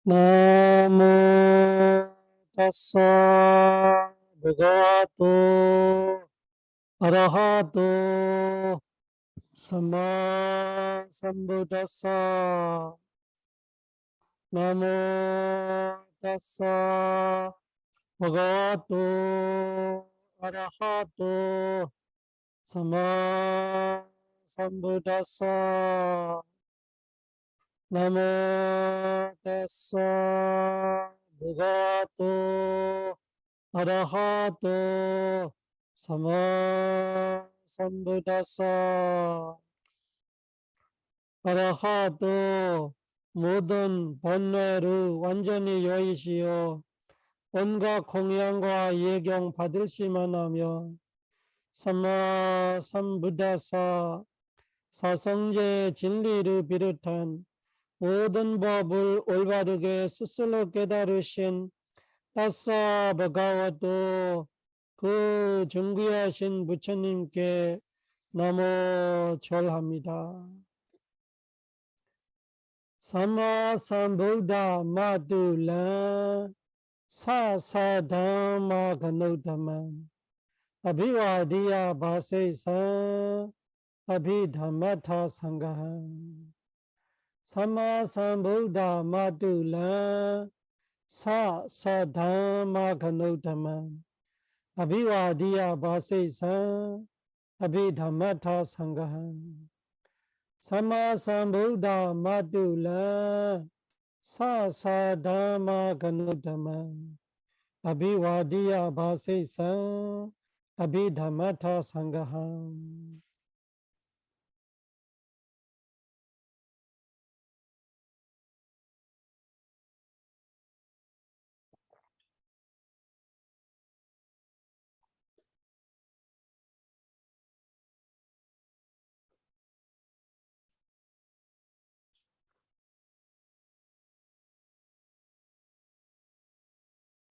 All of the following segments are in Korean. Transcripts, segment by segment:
나무 다사 버가와토 아라하토 삼마 삼부다사 나무 다사 버가와토 아라하토 삼마 삼부다사 나무 다사 버가와토 아라하토 사마 삼부다사 아라하토 모든 번뇌를 완전히 여의시어 온갖 공양과 예경 받으시만 하며 사마 삼부다사 사성제 진리를 비롯한 모든 법을 올바르게 스스로 깨달으신 다사 버가와토 그 존귀하신 부처님께 너무 절합니다. 삼마 삼부다 마둘라 사사담마 가노담만 아비와디야 바세사 아비담마타 상가한 삼마 삼부다 마둘라 사사담마 가노담만 아비와디야 바세사 아비담마타 상가한 삼마 삼부다 마둘라 사사담마 가노담만 아비와디야 바세사 아비담마타 상가한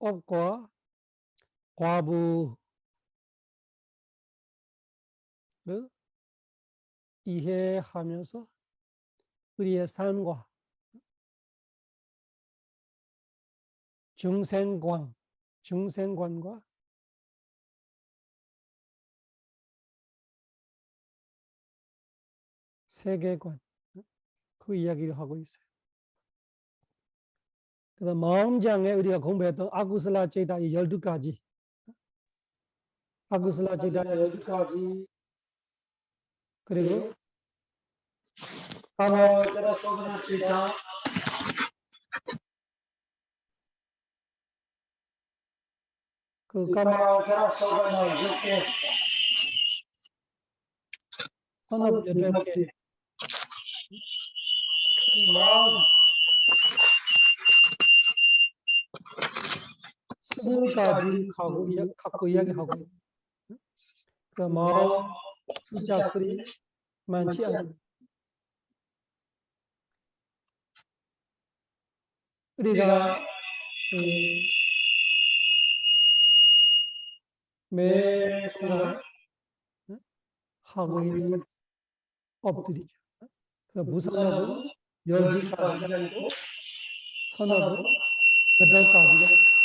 업과 과부를 이해하면서 우리의 삶과 중생관과 세계관 그 이야기를 하고 있어요. 그래서 마음장에 우리가 공부했던 아구슬라 제다의 12가지 아구슬라 제다의 12가지 그리고 까마와테라소그나 제다 그 까마와테라소그나 6개 산업 8개 마음 20가지 갖고 이야기하고 있어요. 그 마음 숫자 그리 많지 않아요. 우리가 매 순간 하고 있는 업들이죠. 그 무산업은 12가지가 있고 선업은 8가지가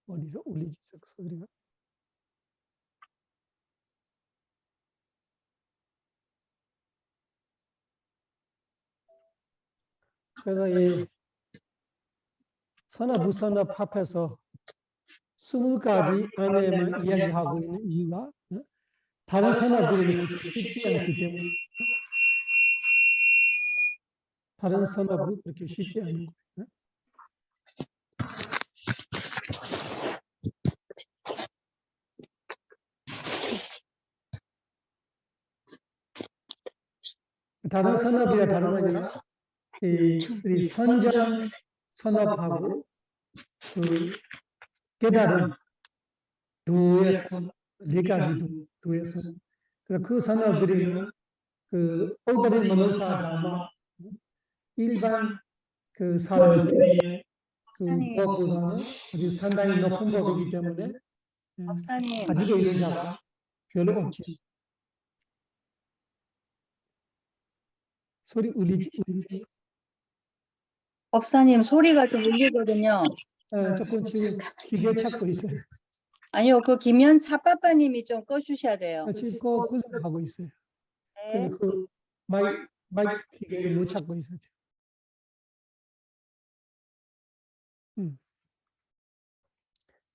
어디서 울리지 소리가? 그래서 이 선업, 무선업 합해서 20가지 안에만 이야기하고 있는 이유가 다른 선업들은 그렇게 쉽지 않기 때문에 다른 선업은 그렇게 쉽지 않은 거예요. 다른 선업이야 다른 거 아니라 우리 선전 선업하고 그 깨달음 도의 선, 4가지 도의 선. 그 선업들은 그 올바른 마누사 다마 일반 그 사람들의 그 법보다는 아주 상당히 높은 법이기 때문에 가지고 있는 자가 별로 없지. 소리 울리지? 법사님 소리가 좀 울리거든요. 조금 지금 기계 찾고 있어요. 아니요, 그 김현 사빠빠님이 좀 꺼주셔야 돼요. 지금 끄려고 하고 있어요. 네. 근데 그 마이크 기계를 못 찾고 있어요.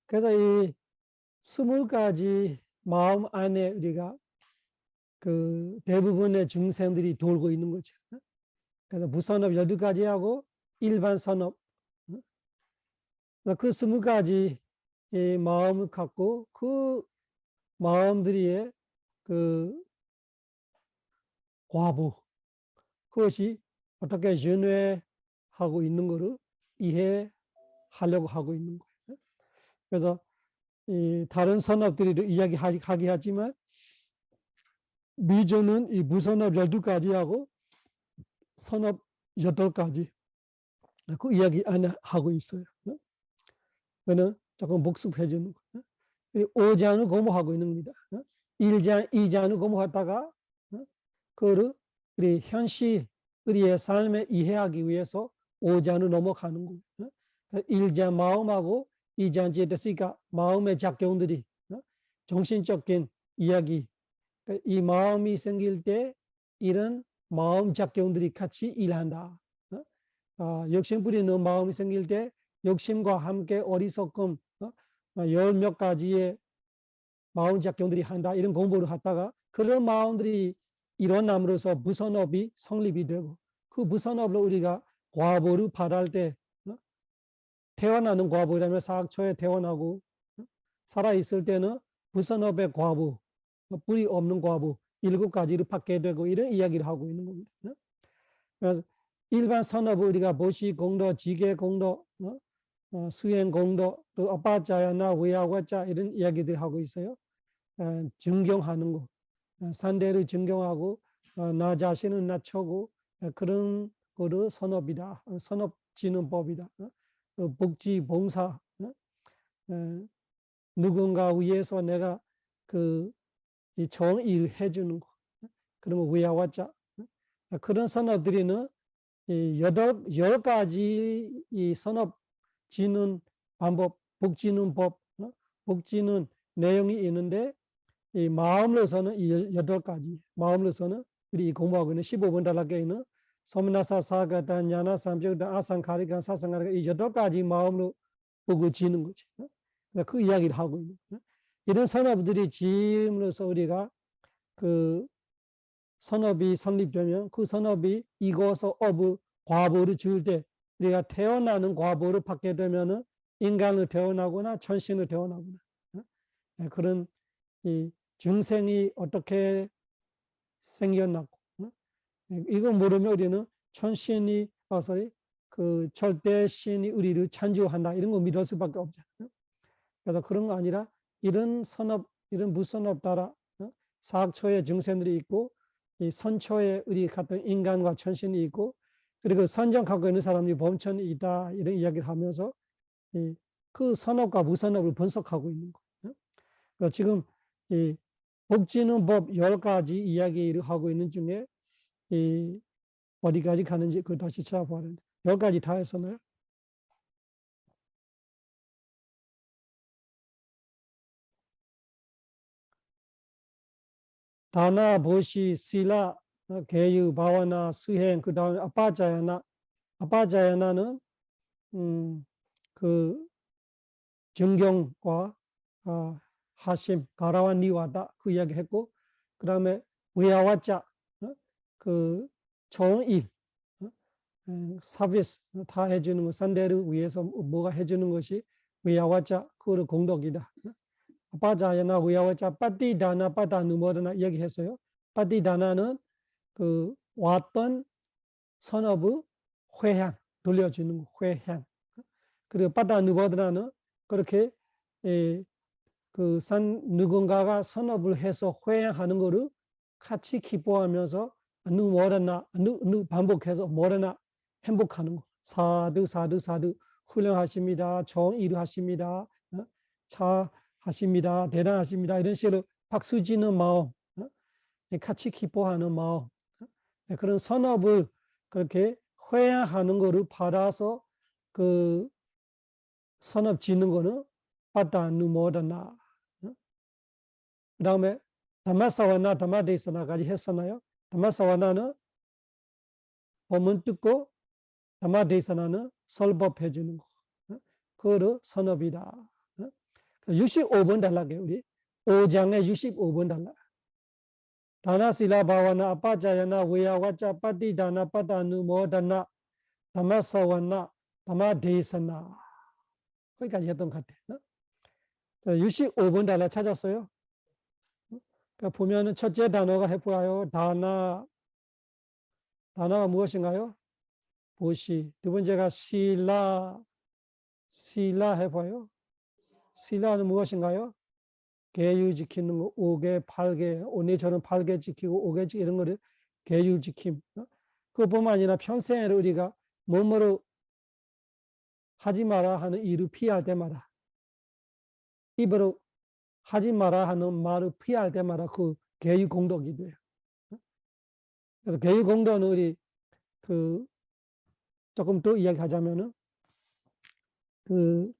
그래서 이 20가지 마음 안에 우리가 그 대부분의 중생들이 돌고 있는 거죠. 그래서 무선업 12가지하고 일반 선업, 그 20가지 이 마음을 갖고 그 마음들이의 그 과보, 그것이 어떻게 윤회하고 있는 것을 이해하려고 하고 있는 거예요. 그래서 이 다른 선업들이 이야기하기 하지만 미조는 이 무선업 12가지하고 선업 8가지 그 이야기 안에 하고 있어요. 그는 조금 복습해 주는 거예요. 5장을 공부하고 있는 겁니다. 1장, 2장을 공부하다가 그거를 우리 현실 우리의 삶에 이해하기 위해서 5장을 넘어가는 거예요. 1장 마음하고 2장째 됐으니까 마음의 작용들이 정신적인 이야기, 이 마음이 생길 때 이런 마음 작용들이 같이 일한다. 욕심 부리는 마음이 생길 때 욕심과 함께 어리석음, 열 몇 가지의 마음 작용들이 한다. 이런 공부를 하다가 그런 마음들이 일어남으로써 무선업이 성립이 되고 그 무선업으로 우리가 과보를 받을 때 태어나는 과보라면 사학초에 태어나고 살아있을 때는 무선업의 과보, 뿌리 없는 과보 7가지를 받게 되고 이런 이야기를 하고 있는 겁니다. 그래서 일반 선업을 우리가 보시 공도, 지계 공도, 수행 공도, 또 아빠자야나 외야와자 이런 이야기들 하고 있어요. 증경하는 거, 산대를 증경하고 나 자신을 낮추고 그런 거를 선업이다. 선업지능법이다. 복지, 봉사, 누군가 위해서 내가 그 좋은 일을 해주는 거. 그러면 외야와자 그런 선업들이는 여러 가지 이 선업 지는 방법, 복지는 법, 복지는 내용이 있는데 이 마음으로서는 8가지, 마음으로서는 우리 공부하고 있는 15번 단락에는 소미나사 사가다 냐나 삼적다 아상카리가 사상가리가 이 8가지 마음으로 보고 지는 거지. 그 이야기를 하고 있는 거예요. 이런 선업들이 지음으로써 우리가 그 선업이 성립되면 그 선업이 이거서 업의 과보를 줄 때 우리가 태어나는 과보를 받게 되면은 인간을 태어나거나 천신을 태어나거나 그런 이 중생이 어떻게 생겨났고 이거 모르면 우리는 천신이 그 절대 신이 우리를 찬조한다 이런 거 믿을 수밖에 없잖아요. 그래서 그런 거 아니라 이런 선업, 이런 무선업 따라 사학초의 중생들이 있고 이 선초에 우리 같은 인간과 천신이 있고 그리고 선정 갖고 있는 사람이 범천이 있다 이런 이야기를 하면서 그 선업과 무선업을 분석하고 있는 거예요. 그러니까 지금 이 복지는 법 10가지 이야기를 하고 있는 중에 이 어디까지 가는지 그걸 다시 찾아봐야 되는데 10가지 다 했었나요? 다나, 보시, 실라, 개유, 바와나, 수행, 그 다음에 아빠자야나. 아빠자야나는 그 정경과 하심, 가라와 니와다 그 이야기 했고 그 다음에 위아와자 그 좋은 일, 서비스 다 해주는 거, 산대를 위해서 뭐가 해주는 것이 위아와자 그거를 공덕이다. 아빠자야나 위아와자 빠띠다나 빠다누모다나 이야기했어요. 빠띠다나는 그 왔던 선업의 회향 돌려주는 거, 회향. 그리고 빠다누보다나는 그렇게 그 누군가가 선업을 해서 회향하는 거를 같이 기뻐하면서 누워라나 반복해서 뭐라나 행복하는 거. 사두 사두 사두 훌륭하십니다. 좋은 일을 하십니다. 차하십니다. 대단하십니다. 이런 식으로 박수 치는 마음, 같이 기뻐하는 마음. 그런 선업을 그렇게 회양하는 거를 받아서 그 선업 짓는 거는 빠따누모다나. 그 다음에 담마사와나 담마데이사나까지 했었나요? 담마사와나는 법문 듣고 담마데이사나는 설법해 주는 거. 그거를 선업이다. 65번 달라게요. 우리 5장에 65번 달라. 다나실라 바와나 아빠자야나 외야와자 빠띠다나 빠따누모다나 담마사와나 담마데이사나. 거기까지 했던 것 같아요. 65번 달라 찾았어요. 그러니까 보면은 첫째 단어가 해보아요. 다나가 무엇인가요? 보시. 두 번째가 실라 해봐요. 실라는 무엇인가요? 계율 지키는 거, 5개, 8개, 오늘처럼 8개 지키고 5개 지키고 이런 거를 계율 지킴. 그것뿐만 아니라 평생에 우리가 몸으로 하지 마라 하는 일을 피할 때마다, 입으로 하지 마라 하는 말을 피할 때마다 그 계율 공덕이 돼요. 그래서 계율 공덕은 우리 그 조금 더 이야기하자면은 그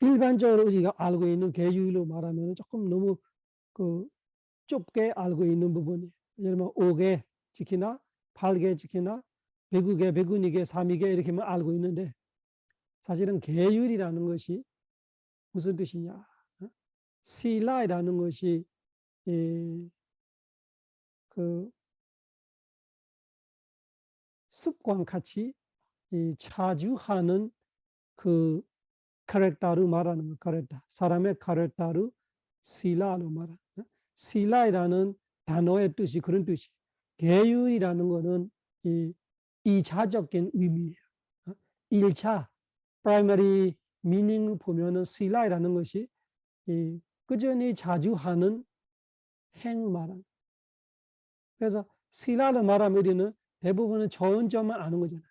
일반적으로 우리가 알고 있는 계율로 말하면 조금 너무 그 좁게 알고 있는 부분이, 예를 들면 5개 지키나 8개 지키나 109개, 102개, 302개 이렇게만 알고 있는데 사실은 계율이라는 것이 무슨 뜻이냐? 실라이라는 것이 그 습관같이 자주 하는 그 카렉터를 말하는 거. 카렉터. 사람의 카렉터를 실라로 말하는. 실라이라는 단어의 뜻이 그런 뜻이. 계율이라는 것은 이차적인 의미예요. 1차 primary meaning을 보면은 실라이라는 것이 꾸준히 자주 하는 행 말하는. 그래서 실라를 말하면 우리는 대부분은 좋은 점만 아는 거잖아요.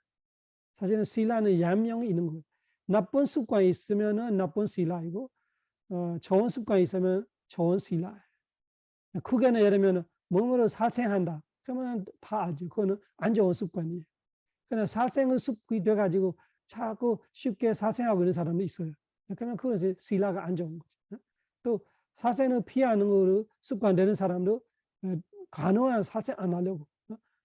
사실은 실라는 양면이 있는 거예요. 나쁜 습관이 있으면은 나쁜 실라이고, 좋은 습관이 있으면 좋은 실라예요. 크게는 예를 들면 몸으로 살생한다. 그러면 다 알죠. 그거는 안 좋은 습관이에요. 그냥 살생을 습관이 돼가지고 자꾸 쉽게 살생하고 있는 사람도 있어요. 그러면 그것이 실라가 안 좋은 거죠. 또 살생을 피하는 거로 습관되는 사람도 간호한 살생 안 하려고,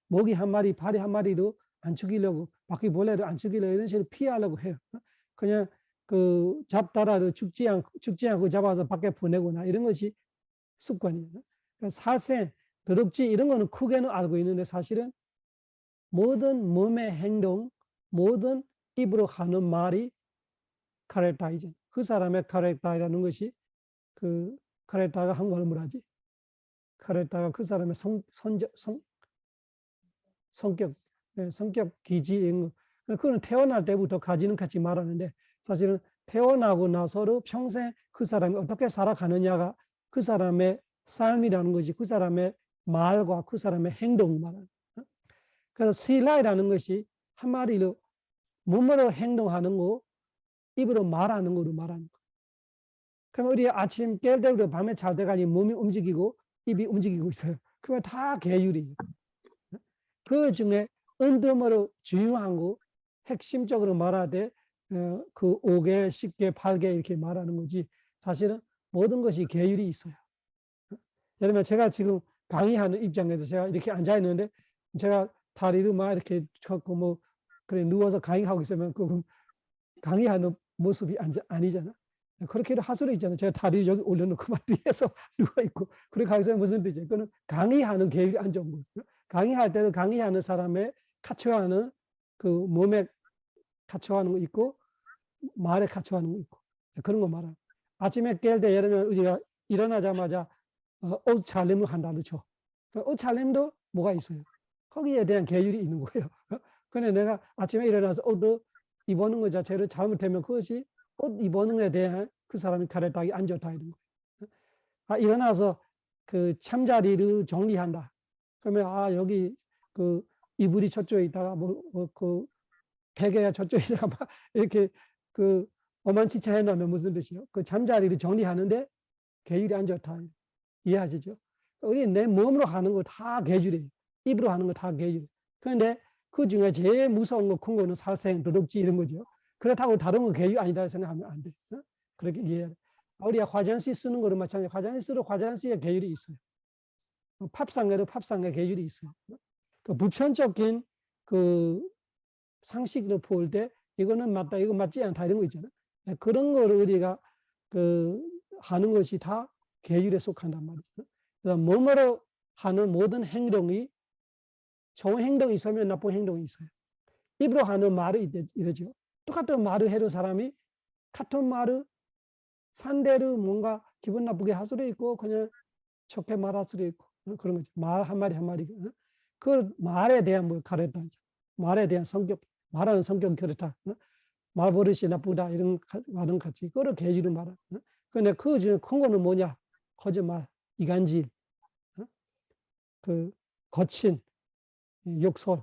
모기 한 마리, 파리 한 마리도 안 죽이려고, 바퀴벌레를 안 죽이려고 이런 식으로 피하려고 해요. 그냥 그 잡다라를 죽지 않고 잡아서 밖에 보내거나 이런 것이 습관이에요. 그러니까 살생, 더럽지 이런 거는 크게는 알고 있는데 사실은 모든 몸의 행동, 모든 입으로 하는 말이 카렉터이죠. 그 사람의 카렉터라는 것이 그 카렉터가 한국말로 뭐라지? 카렉터가 그 사람의 성격, 기지 이런 거. 그거는 태어날 때부터 가지는 같이 말하는데 사실은 태어나고 나서도 평생 그 사람이 어떻게 살아가느냐가 그 사람의 삶이라는 것이 그 사람의 말과 그 사람의 행동을 말하는. 그래서 실라이라는 것이 한마디로 몸으로 행동하는 거, 입으로 말하는 거로 말하는 거. 그럼 우리 아침 깰 때부터 밤에 잘 때까지 몸이 움직이고 입이 움직이고 있어요. 그러면 다 계율이에요. 그 중에 은듬으로 중요한 거, 핵심적으로 말하되 그 5개, 10개, 8개 이렇게 말하는 거지 사실은 모든 것이 계율이 있어요. 예를 들면 제가 지금 강의하는 입장에서 제가 이렇게 앉아 있는데 제가 다리를 막 이렇게 쳤고 뭐 그래 누워서 강의하고 있으면 그 강의하는 모습이 아니잖아. 그렇게도 하수로 있잖아요. 제가 다리를 여기 올려놓고 막 뒤에서 누워 있고 그렇게 하기서 무슨 뜻이에요? 그거는 강의하는 계율이 안 좋은 거죠. 강의할 때는 강의하는 사람의 갖춰하는 그 몸에 갖춰하는 거 있고 말에 갖춰하는 거 있고 그런 거 말아요. 아침에 깰 때 예를 들면 우리가 일어나자마자 옷 차림을 한다고 쳐. 옷 차림도 뭐가 있어요? 거기에 대한 계율이 있는 거예요. 근데 내가 아침에 일어나서 옷을 입는 것 자체를 잘못하면 그것이 옷 입는 것에 대한 그 사람이 카렉터가 안 좋다 이런 거예요. 일어나서 그 잠자리를 정리한다. 그러면 여기 그 이불이 저쪽에 있다가 그 베개가 저쪽에 있다가 막 이렇게 그 어만치차 해놓으면 무슨 뜻이요? 그 잠자리를 정리하는데 계율이 안 좋다. 이해하시죠? 우리 내 몸으로 하는 거 다 계율이에요. 입으로 하는 거 다 계율. 그런데 그 중에 제일 무서운 거, 큰 거는 살생, 도둑질 이런 거죠. 그렇다고 다른 거 계율 아니다 생각하면 안 돼. 그렇게 이해해야 돼. 우리가 화장실 쓰는 거로 마찬가지. 화장실에 계율이 있어요. 팝상에도 팝상의 계율이 있어요. 그 보편적인 그 상식으로 볼 때 이거는 맞다, 이거 맞지 않다 이런 거 있잖아요. 그런 거를 우리가 그 하는 것이 다 계율에 속한단 말이죠. 그래서 몸으로 하는 모든 행동이 좋은 행동이 있으면 나쁜 행동이 있어요. 입으로 하는 말이 이러죠. 똑같은 말을 해도 사람이 같은 말을 상대로 뭔가 기분 나쁘게 할 수도 있고 그냥 좋게 말할 수도 있고 그런 거죠. 말 한마디 한마디. 그 말에 대한 뭐 가르쳤다. 말에 대한 성격, 말하는 성격이 그렇다. 말버릇이 나쁘다 이런 말은 같이 그걸 계율을 말하. 근데 그 중에 큰 거는 뭐냐? 거짓말, 이간질, 그 거친 욕설,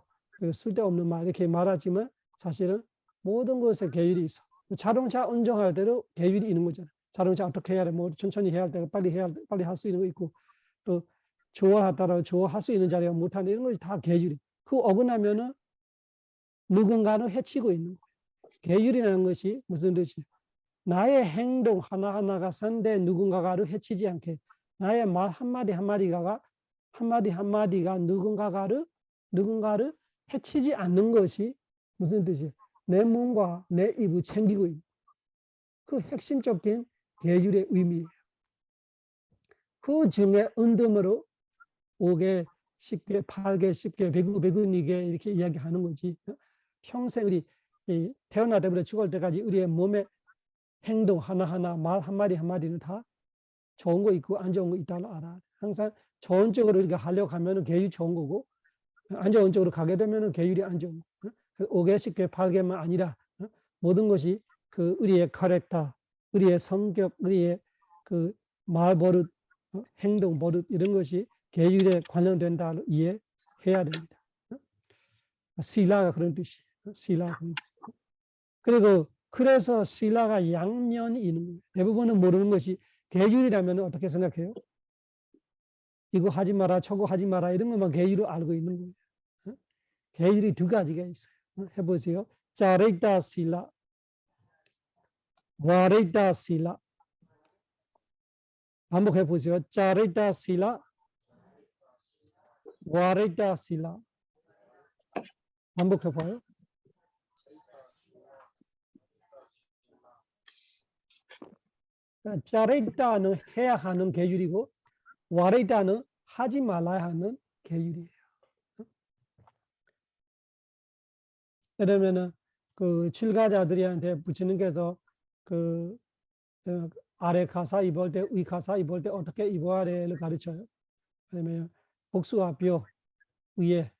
쓸데없는 말 이렇게 말하지만 사실은 모든 것에 계율이 있어. 자동차 운전할 때도 계율이 있는 거잖아. 자동차 어떻게 해야 돼? 뭐 천천히 해야 할 때 빨리 할 수 있는 거 있고 또 좋아하다가 좋아할 수 있는 자리가 못하는 이런 것이 다 계율이. 그 어긋나면은 누군가는 해치고 있는 거예요. 계율이라는 것이 무슨 뜻이에요? 나의 행동 하나하나가 상대 누군가를 해치지 않게 나의 말 한마디 한마디가 누군가를 해치지 않는 것이 무슨 뜻이에요? 내 몸과 내 입을 챙기고 있는 그 핵심적인 계율의 의미예요. 그 중에 은듬으로 5개, 10개, 8개, 10개, 102개 이렇게 이야기하는 거지. 평생 우리 태어날 때부터 죽을 때까지 우리의 몸의 행동 하나하나, 말 한마디 한마디는 다 좋은 거 있고 안 좋은 거 있다는 알아. 항상 좋은 쪽으로 이렇게 하려고 하면 계율이 좋은 거고 안 좋은 쪽으로 가게 되면 계율이 안 좋은 거. 5개, 10개, 8개만 아니라 모든 것이 그 우리의 캐릭터, 우리의 성격, 우리의 그 말버릇, 행동 버릇 이런 것이 계율에 관련된다고 이해해야 됩니다. 실라가 그런 뜻이에요. 실라. 그리고 그래서 실라가 양면이 있는 거예요. 대부분은 모르는 것이 계율이라면 어떻게 생각해요? 이거 하지 마라, 저거 하지 마라 이런 것만 계율을 알고 있는 거예요. 계율이 두 가지가 있어요. 해보세요. 짜레이타 실라, 와레이타 실라. 반복해 보세요. 짜레이타 실라, 와레이타 실라. 반복해 봐요. 짜레이타는 해야 하는 계율이고 와레이타는 하지 말아야 하는 계율이에요. 그러면은 그 출가자들한테 부처님께서 그 아래 가사 입을 때, 위 가사 입을 때 어떻게 입어야 돼를 가르쳐요. 그러면 복수와 뼈 위에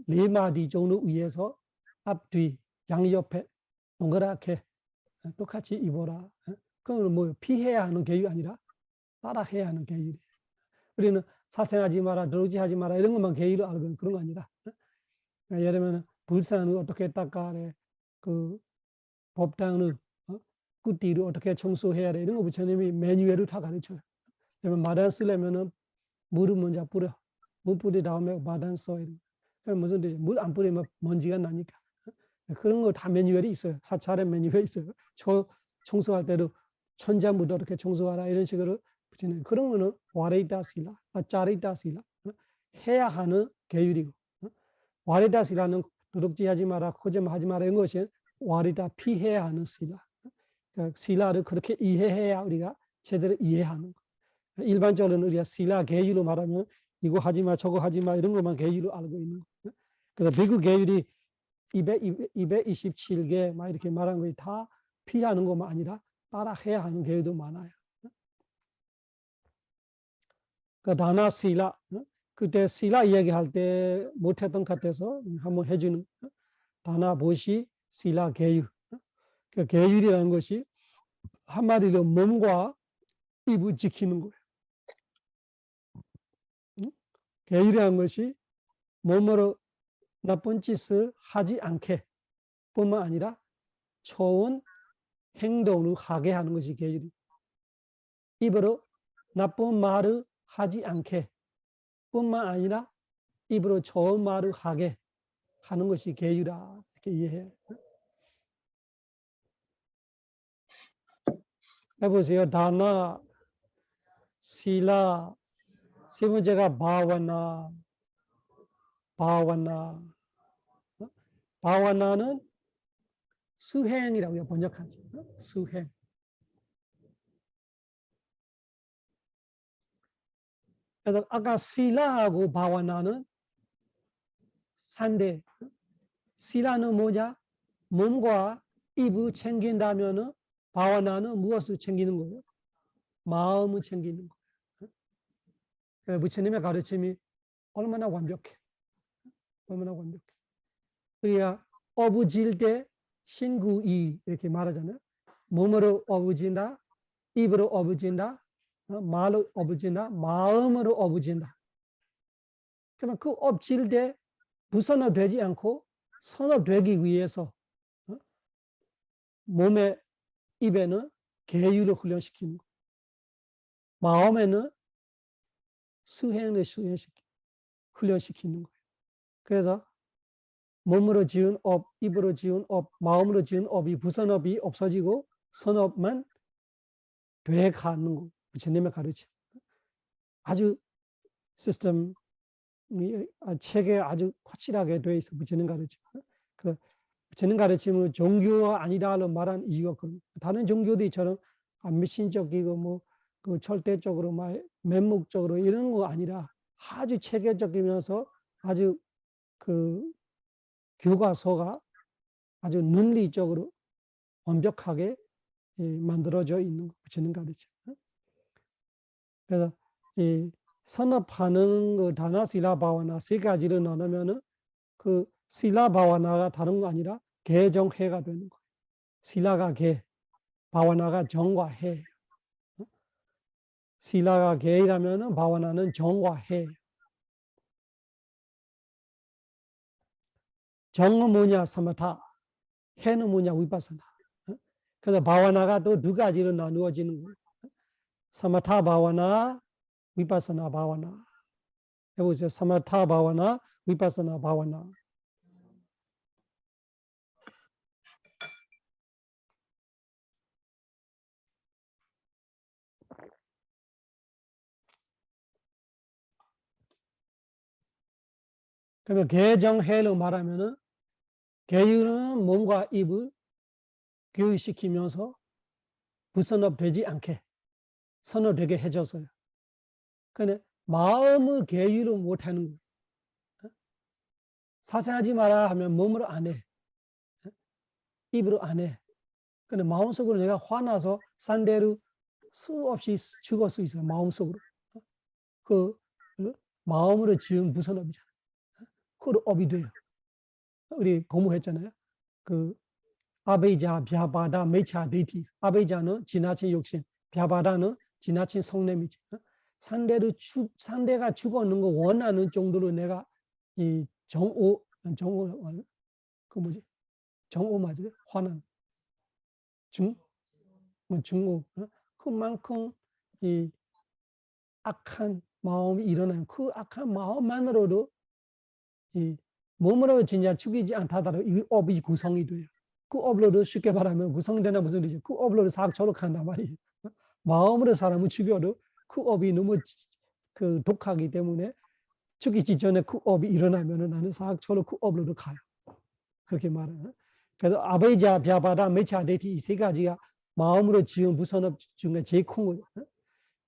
4마디 정도 위에서 앞, 뒤, 양옆에 동그랗게 똑같이 입어라. 그건 뭐 피해야 하는 계율이 아니라 따라해야 하는 계율이에요. 우리는 살생하지 마라, 도둑질하지 마라 이런 것만 계율을 알고 그런 거 아니라 예를 들면 불상을 어떻게 닦아야 그 법당을 굿띠를 어떻게 청소해야 돼 이런 거 부처님이 매뉴얼을 다 가르쳐요. 그러면 마단 쓰려면은 물을 먼저 뿌려. 물 뿌린 다음에 마단 써. 그럼 무슨 뜻이에요? 물 안 뿌리면 먼지가 나니까. 그런 거 다 매뉴얼이 있어요. 사찰에 매뉴얼이 있어요. 청소할 때도 천장부터 어떻게 청소하라 이런 식으로 부처님 그런 거는 와레이타 실라, 짜레이타 실라 해야 하는 계율이고 와레이타 실라는 도둑질하지 마라, 거짓말하지 마라 이런 것이 와레이타 피해야 하는 실라. 그러니까 실라를 그렇게 이해해야 우리가 제대로 이해하는 거. 일반적으로는 우리가 실라 계율로 말하면 이거 하지 마, 저거 하지 마 이런 것만 계율로 알고 있는 거. 그래서 비구 계율이 227개 막 이렇게 말하는 것이 다 피하는 것만 아니라 따라해야 하는 계율도 많아요. 그 다나 실라 그때 실라 이야기할 때 못했던 것 같아서 한번 해주는 다나 보시 실라 계율. 그 계율이라는 것이 한마디로 몸과 입을 지키는 거예요. 계율이라는 것이 몸으로 나쁜 짓을 하지 않게 뿐만 아니라 좋은 행동을 하게 하는 것이 계율이에요. 입으로 나쁜 말을 하지 않게 뿐만 아니라 입으로 좋은 말을 하게 하는 것이 계율이라 이렇게 이해해요. 해보세요. 다나, 실라, 세 번째가 바와나. 바와나는 수행이라고 번역하죠. 수행. 그래서 아까 실라하고 바와나는 산대. 실라는 뭐냐? 몸과 입을 챙긴다면은 바와나는 무엇을 챙기는 거예요? 마음을 챙기는 거예요. 부처님의 가르침이 얼마나 완벽해. 얼마나 완벽해. 우리가 어부질 때 신구이 이렇게 말하잖아요. 몸으로 어부진다, 입으로 어부진다, 말로 어부진다, 마음으로 어부진다. 그러면 그 업질 때 부선업되지 않고 선업되기 위해서 몸에 입에는 계율을 훈련시키는 거, 마음에는 수행을 훈련시키는 거예요. 그래서 몸으로 지은 업, 입으로 지은 업, 마음으로 지은 업이 부선업이 없어지고 선업만 돼가는 거. 부처님의 가르침. 아주 시스템, 체계 아주 확실하게 돼 있어. 부처님 가르침. 그 부처님 가르침은 종교가 아니라고 말한 이유가 그런. 다른 종교들처럼 미신적이고 뭐 그 절대적으로 막 맹목적으로 이런 거 아니라 아주 체계적이면서 아주 그 교과서가 아주 논리적으로 완벽하게 만들어져 있는 거, 부처님 가르침. 그래서 이 선업하는 그 다나 실라 바와나 세 가지를 나누면은 그 실라 바와나가 다른 거 아니라 개정해가 되는 거예요. 실라가 개, 바와나가 정과 해. 실라가 개이라면은 바와나는 정과 해. 정은 뭐냐? 사마타. 해는 뭐냐? 위파사나. 그래서 바와나가 또 두 가지로 나누어지는 거예요. 사마타 바와나, 위파사나 바와나. 해보세요. 사마타 바와나, 위파사나 바와나. 그러면 개정해로 말하면은 계율은 몸과 입을 교육시키면서 부선업되지 않게 선업되게 해줘서요. 근데 마음의 계율을 못하는 거예요. 사생하지 마라 하면 몸으로 안 해. 입으로 안 해. 근데 마음속으로 내가 화나서 산대로 수없이 죽을 수 있어요. 마음속으로. 그 마음으로 지은 부선업이잖아요. 그로 업이 돼요. 우리 공부했잖아요. 그 아베이자, 벼바다, 메차, 데이티. 아베이자는 지나친 욕심, 벼바다는 지나친 성냄이지. 상대가 죽어있는 거 원하는 정도로 내가 이 정오, 그 뭐지? 정오 맞아요? 화난. 중오. 그만큼 이 악한 마음이 일어나요. 그 악한 마음만으로도 이 몸으로 진짜 죽이지 않다더라도 이 업이 구성이 돼요. 그 업로도 쉽게 말하면 구성되나 무슨 뜻이죠? 그 업로도 사악처럼 간단 말이에요. 마음으로 사람을 죽여도 그 업이 너무 그 독하기 때문에 죽이기 전에 그 업이 일어나면은 나는 사악처럼 그 업로도 가요. 그렇게 말하는. 그래서 아베이자, 벼바다, 메차, 데이티 이 세 가지가 마음으로 지은 부선업 중에 제일 큰 거예요.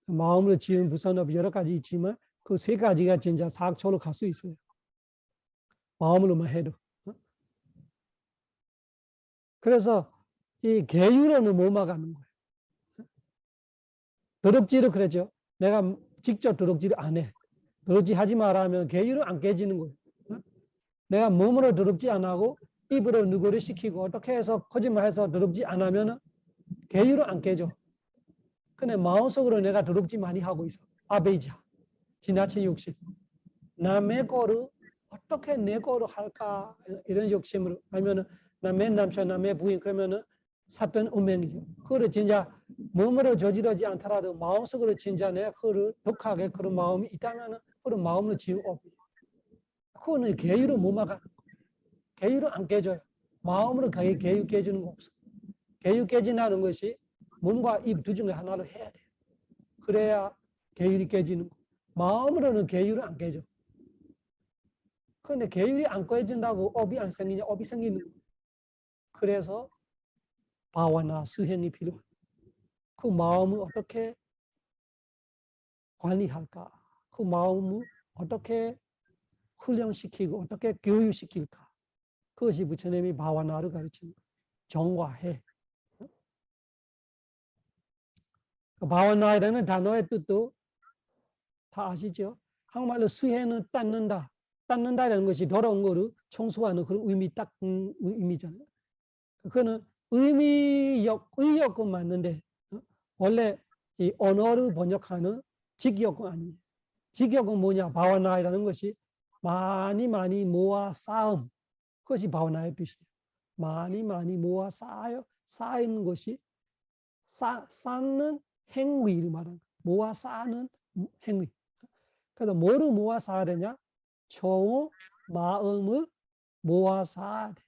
마음으로 지은 부선업 여러 가지 있지만 그 세 가지가 진짜 사악처럼 갈 수 있어요. 마음으로만 해도. 그래서 이 계율로는 못 막아는 거예요. 도둑질을 그랬죠. 내가 직접 도둑질을 안 해. 도둑질 하지 마라 하면 계율은 안 깨지는 거예요. 내가 몸으로 도둑질 안 하고 입으로 누구를 시키고 어떻게 해서 거짓말해서 도둑질 안 하면 계율은 안 깨져. 근데 마음속으로 내가 도둑질 많이 하고 있어. 아베이자, 지나친 욕심. 남의 거를 어떻게 내 거로 할까 이런 욕심으로 아니면 남의 남편, 남의 부인 그러면은 샀던 운명이죠. 그거를 진짜 몸으로 저지르지 않더라도 마음속으로 진짜 내가 그거를 독하게 그런 마음이 있다면 그런 마음으로 지은 업이에요. 그거는 계율을 못 막아. 계율을 안 깨져요. 마음으로 계율 깨지는 거 없어. 계율 깨진다는 것이 몸과 입 두 중에 하나로 해야 돼요. 그래야 계율이 깨지는 거. 마음으로는 계율을 안 깨져. 그런데 계율이 안 깨진다고 업이 안 생기냐? 업이 생기는 거. 그래서 바와나 수행이 필요해. 그 마음을 어떻게 관리할까? 그 마음을 어떻게 훈련시키고 어떻게 교육시킬까? 그것이 부처님이 바와나를 가르치는 거예요. 정화해. 바와나라는 단어의 뜻도 다 아시죠? 한국말로 수해는 닦는다. 닦는다라는 것이 더러운 거를 청소하는 그런 의미잖아요. 그거는 의역은 맞는데 원래 이 언어를 번역하는 직역은 아니에요. 직역은 뭐냐? 바와나라는 것이 많이 모아 쌓음. 그것이 바와나의 뜻이에요. 많이 모아 쌓이는 것이 쌓는 행위를 말하는 거예요. 모아 쌓는 행위. 그래서 뭐를 모아 쌓아야 되냐? 좋은 마음을 모아 쌓아야 돼.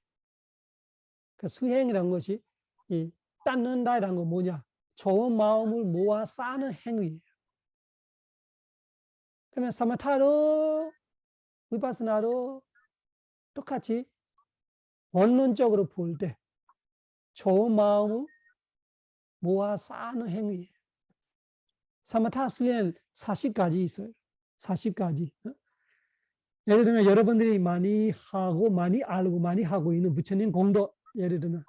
그 수행이라는 것이 이 닦는다라는 건 뭐냐? 좋은 마음을 모아 쌓는 행위예요. 그러면 사마타로 위파스나로 똑같이 원론적으로 볼 때 좋은 마음을 모아 쌓는 행위예요. 사마타 수행 40가지 있어요. 40가지. 예를 들면 여러분들이 많이 하고 많이 알고 많이 하고 있는 부처님 공덕, 예를 들면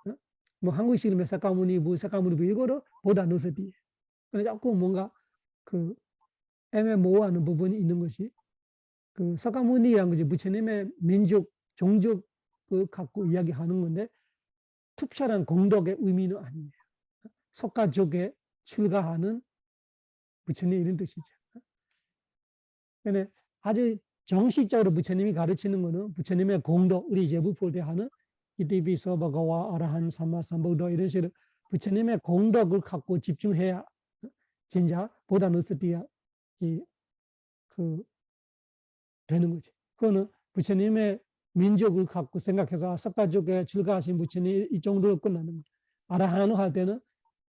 뭐 한국식이면 사카무니 이거를 보다 넣었지. 근데 자꾸 뭔가 그 애매모호하는 부분이 있는 것이 그 사카무니라는 것이 부처님의 민족, 종족 그 갖고 이야기하는 건데 특별한 공덕의 의미는 아니에요. 석가족에 출가하는 부처님 이런 뜻이죠. 근데 아주 정식적으로 부처님이 가르치는 것은 부처님의 공덕, 우리 예부 볼 때 하는 이티비서 바가와 아라한 삼마 삼보도 이런 식으로 부처님의 공덕을 갖고 집중해야 진짜 보다 느스티야 되는 거지. 그거는 부처님의 민족을 갖고 생각해서 석가족에 출가하신 부처님 이 정도로 끝나는 거예요. 아라한을 할 때는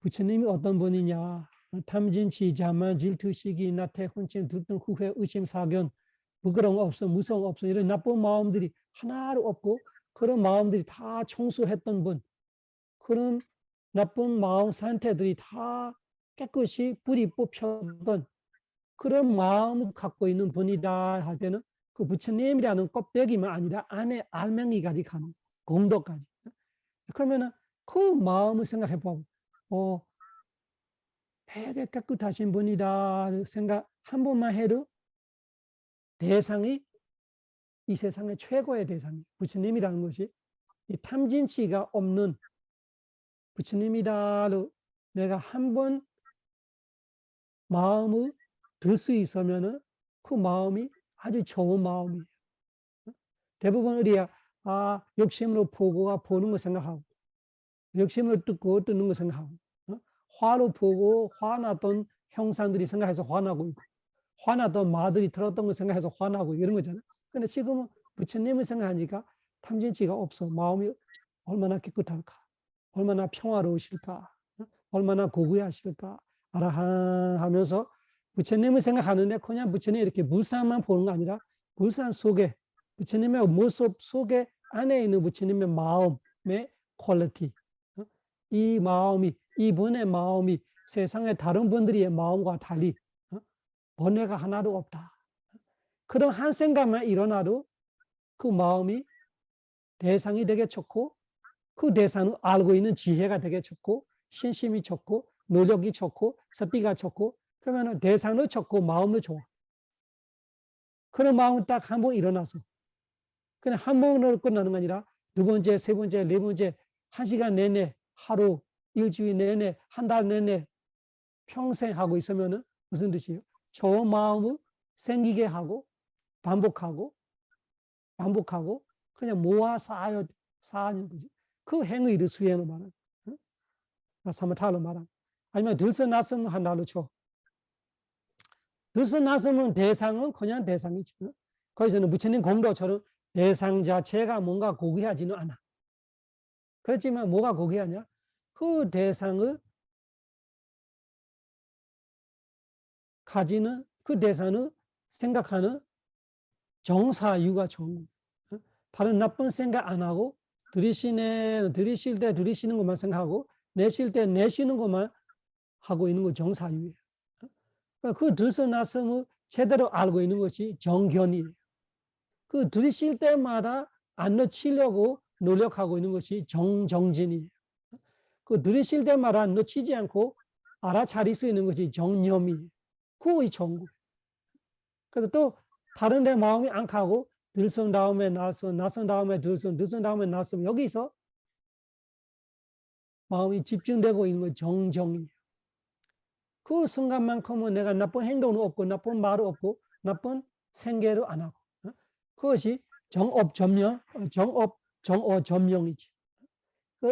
부처님이 어떤 분이냐, 탐진치, 자만, 질투, 시기, 나태, 혼침, 들등, 후회, 의심, 사견, 부끄러움 없어, 무서움 없어 이런 나쁜 마음들이 하나도 없고 그런 마음들이 다 청소했던 분, 그런 나쁜 마음 상태들이 다 깨끗이 뿌리 뽑혔던 그런 마음을 갖고 있는 분이다 할 때는 그 부처님이라는 껍데기만 아니라 안에 알맹이까지 가는 공덕까지. 그러면은 그 마음을 생각해 보고, 되게 깨끗하신 분이다 생각 한 번만 해도 대상이 이 세상의 최고의 대상이 부처님이라는 것이 이 탐진치가 없는 부처님이다로 내가 한 번 마음을 들 수 있으면은 그 마음이 아주 좋은 마음이에요. 대부분 우리가 욕심으로 보는 거 생각하고 욕심으로 듣는 거 생각하고 화로 보고 화났던 형상들이 생각해서 화나고 있고 화나던 말들이 들었던 거 생각해서 화나고 이런 거잖아요. 근데 지금은 부처님을 생각하니까 탐진치가 없어. 마음이 얼마나 깨끗할까? 얼마나 평화로우실까? 얼마나 고귀하실까? 아라한 하면서 부처님을 생각하는데 그냥 부처님 이렇게 물상만 보는 거 아니라 물상 속에 부처님의 모습 속에 안에 있는 부처님의 마음의 퀄리티, 이 마음이 이분의 마음이 세상의 다른 분들의 마음과 달리 번뇌가 하나도 없다. 그런 한 생각만 일어나도 그 마음이 대상이 되게 좋고 그 대상을 알고 있는 지혜가 되게 좋고 신심이 좋고 노력이 좋고 스피가 좋고 그러면 대상도 좋고 마음도 좋아. 그런 마음은 딱 한 번 일어나서 그냥 한 번으로 끝나는 게 아니라 두 번째, 세 번째, 네 번째, 한 시간 내내 하루, 일주일 내내, 한 달 내내 평생 하고 있으면은 무슨 뜻이에요? 좋은 마음을 생기게 하고 반복하고 그냥 모아 쌓아야 쌓는 거지. 그 행위를 수행을 말하는. 사마타로 말함. 아니면 들서나섬 한다로 쳐. 들서나섬은 대상은 그냥 대상이지. 거기서는 부처님 공도처럼 대상 자체가 뭔가 고귀하지는 않아. 그렇지만 뭐가 고귀하냐? 그 대상을 가지는, 그 대상을 생각하는 정사유가 좋은 거예요. 다른 나쁜 생각 안 하고 들이쉴 때 들이쉬는 것만 생각하고 내쉴 때 내쉬는 것만 하고 있는 거 정사유예요. 그 들서나섬을 제대로 알고 있는 것이 정견이에요. 그 들이쉴 때마다 안 놓치려고 노력하고 있는 것이 정진이에요. 그 들이쉴 때마다 놓치지 않고 알아차릴 수 있는 것이 정념이에요. 그것이 정구. 그래서 또 다른 데 마음이 안 가고 들선 다음에 나선, 나선 다음에 들선, 들선 다음에 나선, 여기서 마음이 집중되고 있는 건 정정이에요. 그 순간만큼은 내가 나쁜 행동은 없고 나쁜 말은 없고 나쁜 생계를 안 하고, 그것이 정업 점명이지.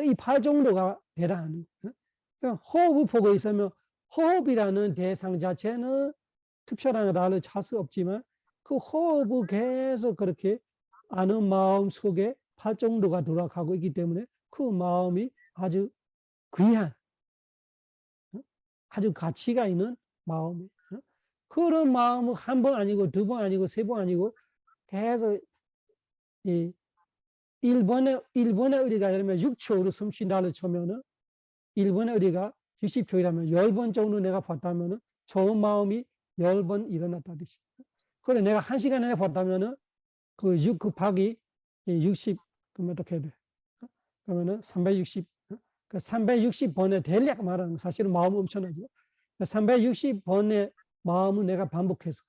이 팔 정도가 대단한 거예요. 호흡을 보고 있으면 호흡이라는 대상 자체는 특별한 나를 찰 수 없지만 그 호흡을 계속 그렇게 아는 마음 속에 팔 정도가 돌아가고 있기 때문에 그 마음이 아주 귀한, 아주 가치가 있는 마음이에요. 그런 마음을 한 번 아니고 두 번 아니고 세 번 아니고 계속 이 1번에 우리가 예를 들면 6초로 숨 쉰다를 쳐면은 1번에 우리가 60초이라면 10번 정도 내가 봤다면은 저 마음이 10번 일어났다 뜻이. 그래 내가 1시간 내내 봤다면은 그 6 곱하기 60 그러면 어떻게 해야 돼? 그러면은 360. 그 360번에 대략 말하는 사실은 마음 엄청나죠. 360번의 마음을 내가 반복해서.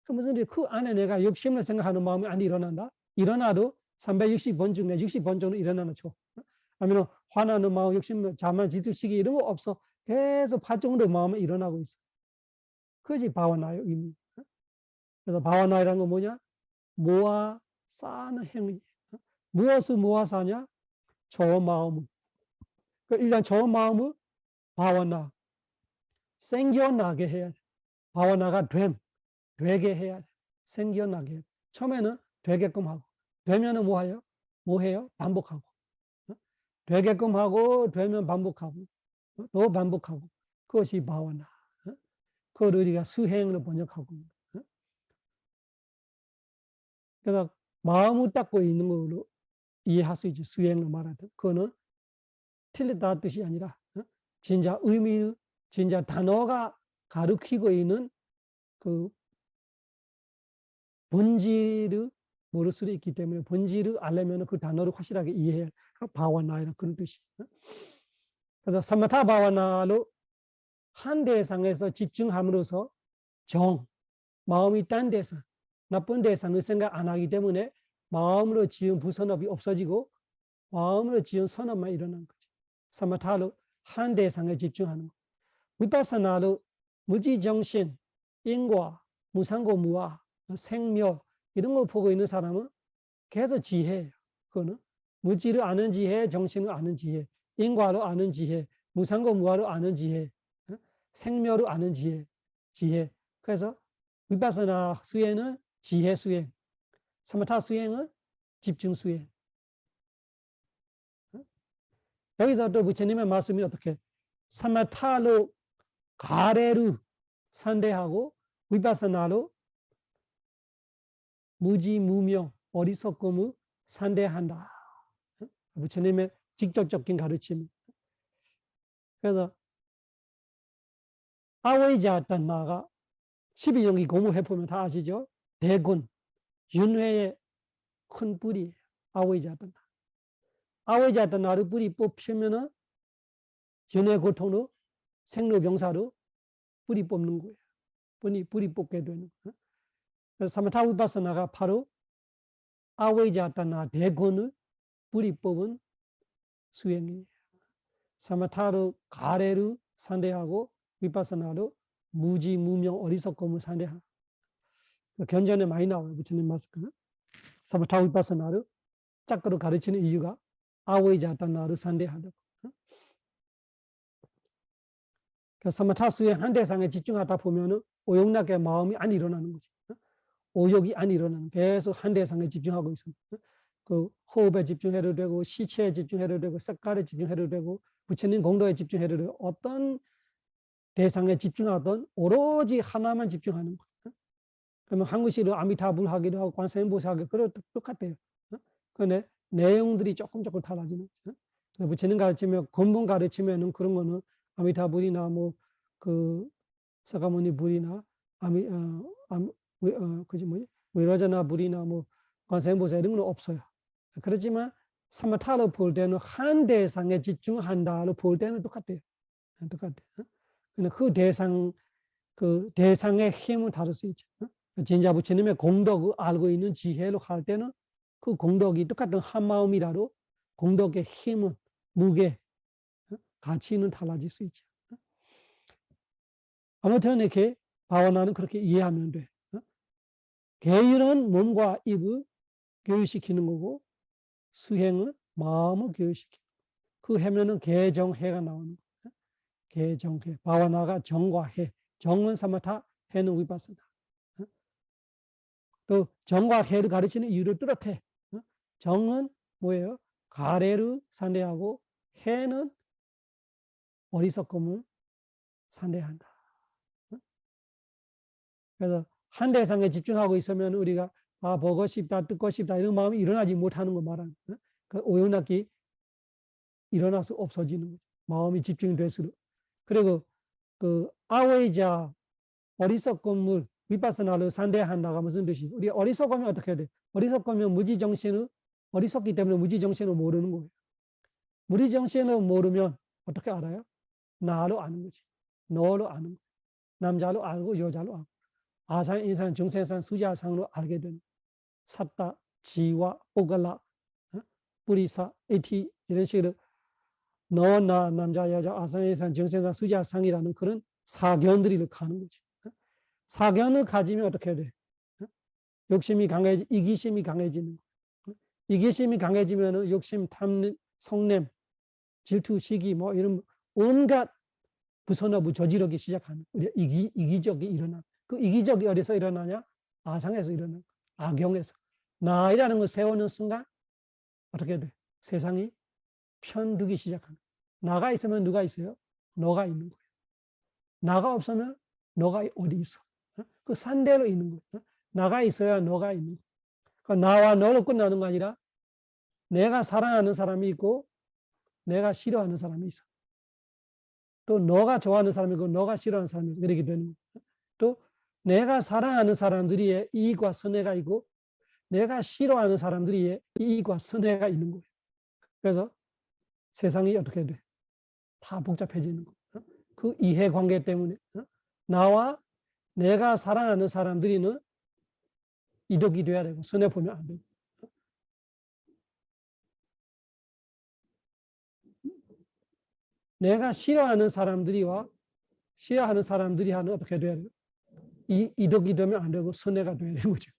그러면 그 안에 내가 욕심을 생각하는 마음이 안 일어난다? 일어나도 360번 중에 60번 정도 일어나는 죠. 아니면 화나는 마음, 욕심, 자만, 질투시기 이런 거 없어. 계속 8 정도 마음이 일어나고 있어. 그것이 바와나의 의미. 그래서 바와나이라는 건 뭐냐? 모아 쌓는 행위. 무엇을 모아 사냐? 저 마음을. 일단 저 마음을 바와나, 생겨나게 해야 돼. 바와나가 되게 해야 돼. 생겨나게. 처음에는 되게끔 하고, 되면은 뭐 해요? 뭐 해요? 반복하고. 되게끔 하고, 되면 반복하고, 또 반복하고. 그것이 바와나. 그걸 우리가 수행으로 번역하고 있는 거예요. 그래서 마음을 닦고 있는 걸로 이해할 수 있죠. 수행으로 말하든. 그거는 틀리다 뜻이 아니라, 진짜 의미, 진짜 단어가 가리키고 있는 그 본질을 모를 수도 있기 때문에 본질을 알려면 그 단어를 확실하게 이해해야 바와나이라 그런 뜻이. 그래서 사마타 바와나로 한 대상에서 집중함으로써 마음이 딴 대상, 나쁜 대상을 생각 안 하기 때문에 마음으로 지은 부선업이 없어지고 마음으로 지은 선업만 일어난 거지. 사마타로 한 대상에 집중하는 거. 위파사나로 무지정신, 인과, 무상고무아, 생멸 이런 거 보고 있는 사람은 계속 지혜예요. 그거는 무지를 아는 지혜, 정신을 아는 지혜, 인과로 아는 지혜, 무상고무아로 아는 지혜, 생멸을 아는 지혜. 그래서 위파사나 수행은 지혜 수행, 사마타 수행은 집중 수행. 여기서 또 부처님의 말씀이 어떻게 사마타로 가래로 상대하고 위파사나로 무지 무명 어리석음을 상대한다. 부처님의 직접적인 가르침. 그래서 아웨이자 단나가 12연기 고무해보면 다 아시죠? 대군 윤회의 큰 뿌리예요. 아웨이자 단나. 아웨이자 단나를 뿌리 뽑히면은 윤회 고통으로 생로병사로 뿌리 뽑는 거예요. 뿌리 뽑게 되는 거예요. 그래서 사마타 위파사나가 바로 아웨이자 단나 대군을 뿌리 뽑은 수행이에요. 사마타로 가래를 상대하고 위파사나로 무지 무명 어리석음을 상대하고 견전에 많이 나와요. 부처님 말씀은 사마타 위파사나를 짝으로 가르치는 이유가 아웨이자 단나를 상대하다고. 그 사마타 수행 한 대상에 집중하다 보면은 오용락의 마음이 안 일어나는 거지. 오욕이 안 일어나는, 계속 한 대상에 집중하고 있습니다. 그 호흡에 집중해도 되고, 시체에 집중해도 되고, 색깔에 집중해도 되고, 부처님 공도에 집중해도 되고, 어떤 대상에 집중하던 오로지 하나만 집중하는 거예요. 그러면 한국식으로 아미타불 하기도 하고 관세음보살 하기도 그런 똑같아요. 근데 내용들이 조금 달라지는 거죠. 부처님 가르치면, 근본 가르치면은 그런 거는 아미타불이나 뭐 그 사가모니 불이나 그지 뭐지 위라자나 불이나 뭐 관세음보살 이런 건 없어요. 그렇지만 사마타로 볼 때는 한 대상에 집중한다로 볼 때는 똑같아요. 똑같아요. 근데 그 대상의 힘을 다룰 수 있죠. 진짜 부처님의 공덕을 알고 있는 지혜로 할 때는 그 공덕이 똑같은 한 마음이라도 공덕의 힘은, 무게, 가치는 달라질 수 있죠. 아무튼 이렇게 바와나는 그렇게 이해하면 돼. 계율은 몸과 입을 교육시키는 거고, 수행은 마음을 교육시키는 거고, 그 해면은 개정해가 나오는 거예요. 개정해. 바와나가 정과 해. 정은 사마타, 해는 위파스나. 또 정과 해를 가르치는 이유를 뚜렷해. 정은 뭐예요? 가래를 상대하고, 해는 어리석음을 상대한다. 그래서 한 대상에 집중하고 있으면 우리가 보고 싶다, 듣고 싶다 이런 마음이 일어나지 못하는 거 말하는 거예요. 그 오용락이 일어나서 없어지는 거죠. 마음이 집중이 될수록. 그리고 그 아웨이자 어리석음을 위파스나를 상대한다가 무슨 뜻이? 우리 어리석으면 어떻게 돼? 어리석으면 무지정신을, 어리석기 때문에 무지정신을 모르는 거예요. 무지정신을 모르면 어떻게 알아요? 나로 아는 거지. 너로 아는 거예요. 남자로 알고 여자로 알고. 아산, 인산, 중생산, 수자상으로 알게 되는 사타, 지와, 오갈라, 뿌리사, 에티 이런 식으로 너, 나, 남자, 여자, 아산, 인산, 중생산, 수자상이라는 그런 사견들이 가는 거지. 사견을 가지면 어떻게 돼? 욕심이 강해지, 이기심이 강해지는 거. 이기심이 강해지면 욕심, 탐, 성냄, 질투, 시기 뭐 이런 온갖 부선어부 저지르기 시작하는 우리 이기적이 일어나. 그 이기적이 어디서 일어나냐? 아상에서 일어나. 악영에서. 나이라는 걸 세우는 순간 어떻게 돼? 세상이 편두기 시작하는. 나가 있으면 누가 있어요? 너가 있는 거예요. 나가 없으면 너가 어디 있어? 그 산대로 있는 거예요. 나가 있어야 너가 있는 거예요. 그러니까 나와 너로 끝나는 거 아니라 내가 사랑하는 사람이 있고 내가 싫어하는 사람이 있어. 또 너가 좋아하는 사람이 있고 너가 싫어하는 사람이 있고 이렇게 되는 거예요. 또 내가 사랑하는 사람들이 이익과 선해가 있고 내가 싫어하는 사람들이 이익과 선해가 있는 거예요. 그래서 세상이 어떻게 돼? 다 복잡해지는 거예요. 그 이해관계 때문에 나와 내가 사랑하는 사람들이는 이덕이 돼야 되고 손해보면 안 되고 내가 싫어하는 사람들이와 싫어하는 사람들이 하는 어떻게 돼야 돼요? 이덕이 되면 안 되고 손해가 돼야 되는 거죠.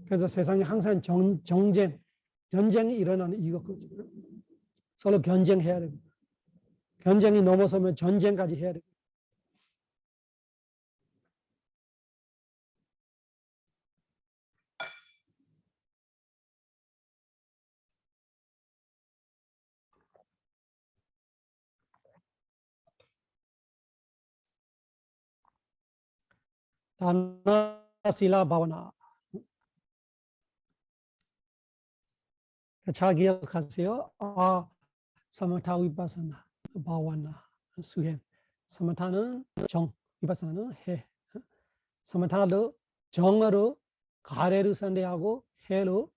그래서 세상에 항상 정쟁, 견쟁이 일어나는 이유가 그거죠. 서로 견쟁해야 되고 견쟁이 넘어서면 전쟁까지 해야 되고 다나실라 바와나 잘 기억하세요. 사마타 위파사나 바와나 수행. 사마타는 정, 위파사나는 해. 사마타로 정으로 가래를 상대하고 해로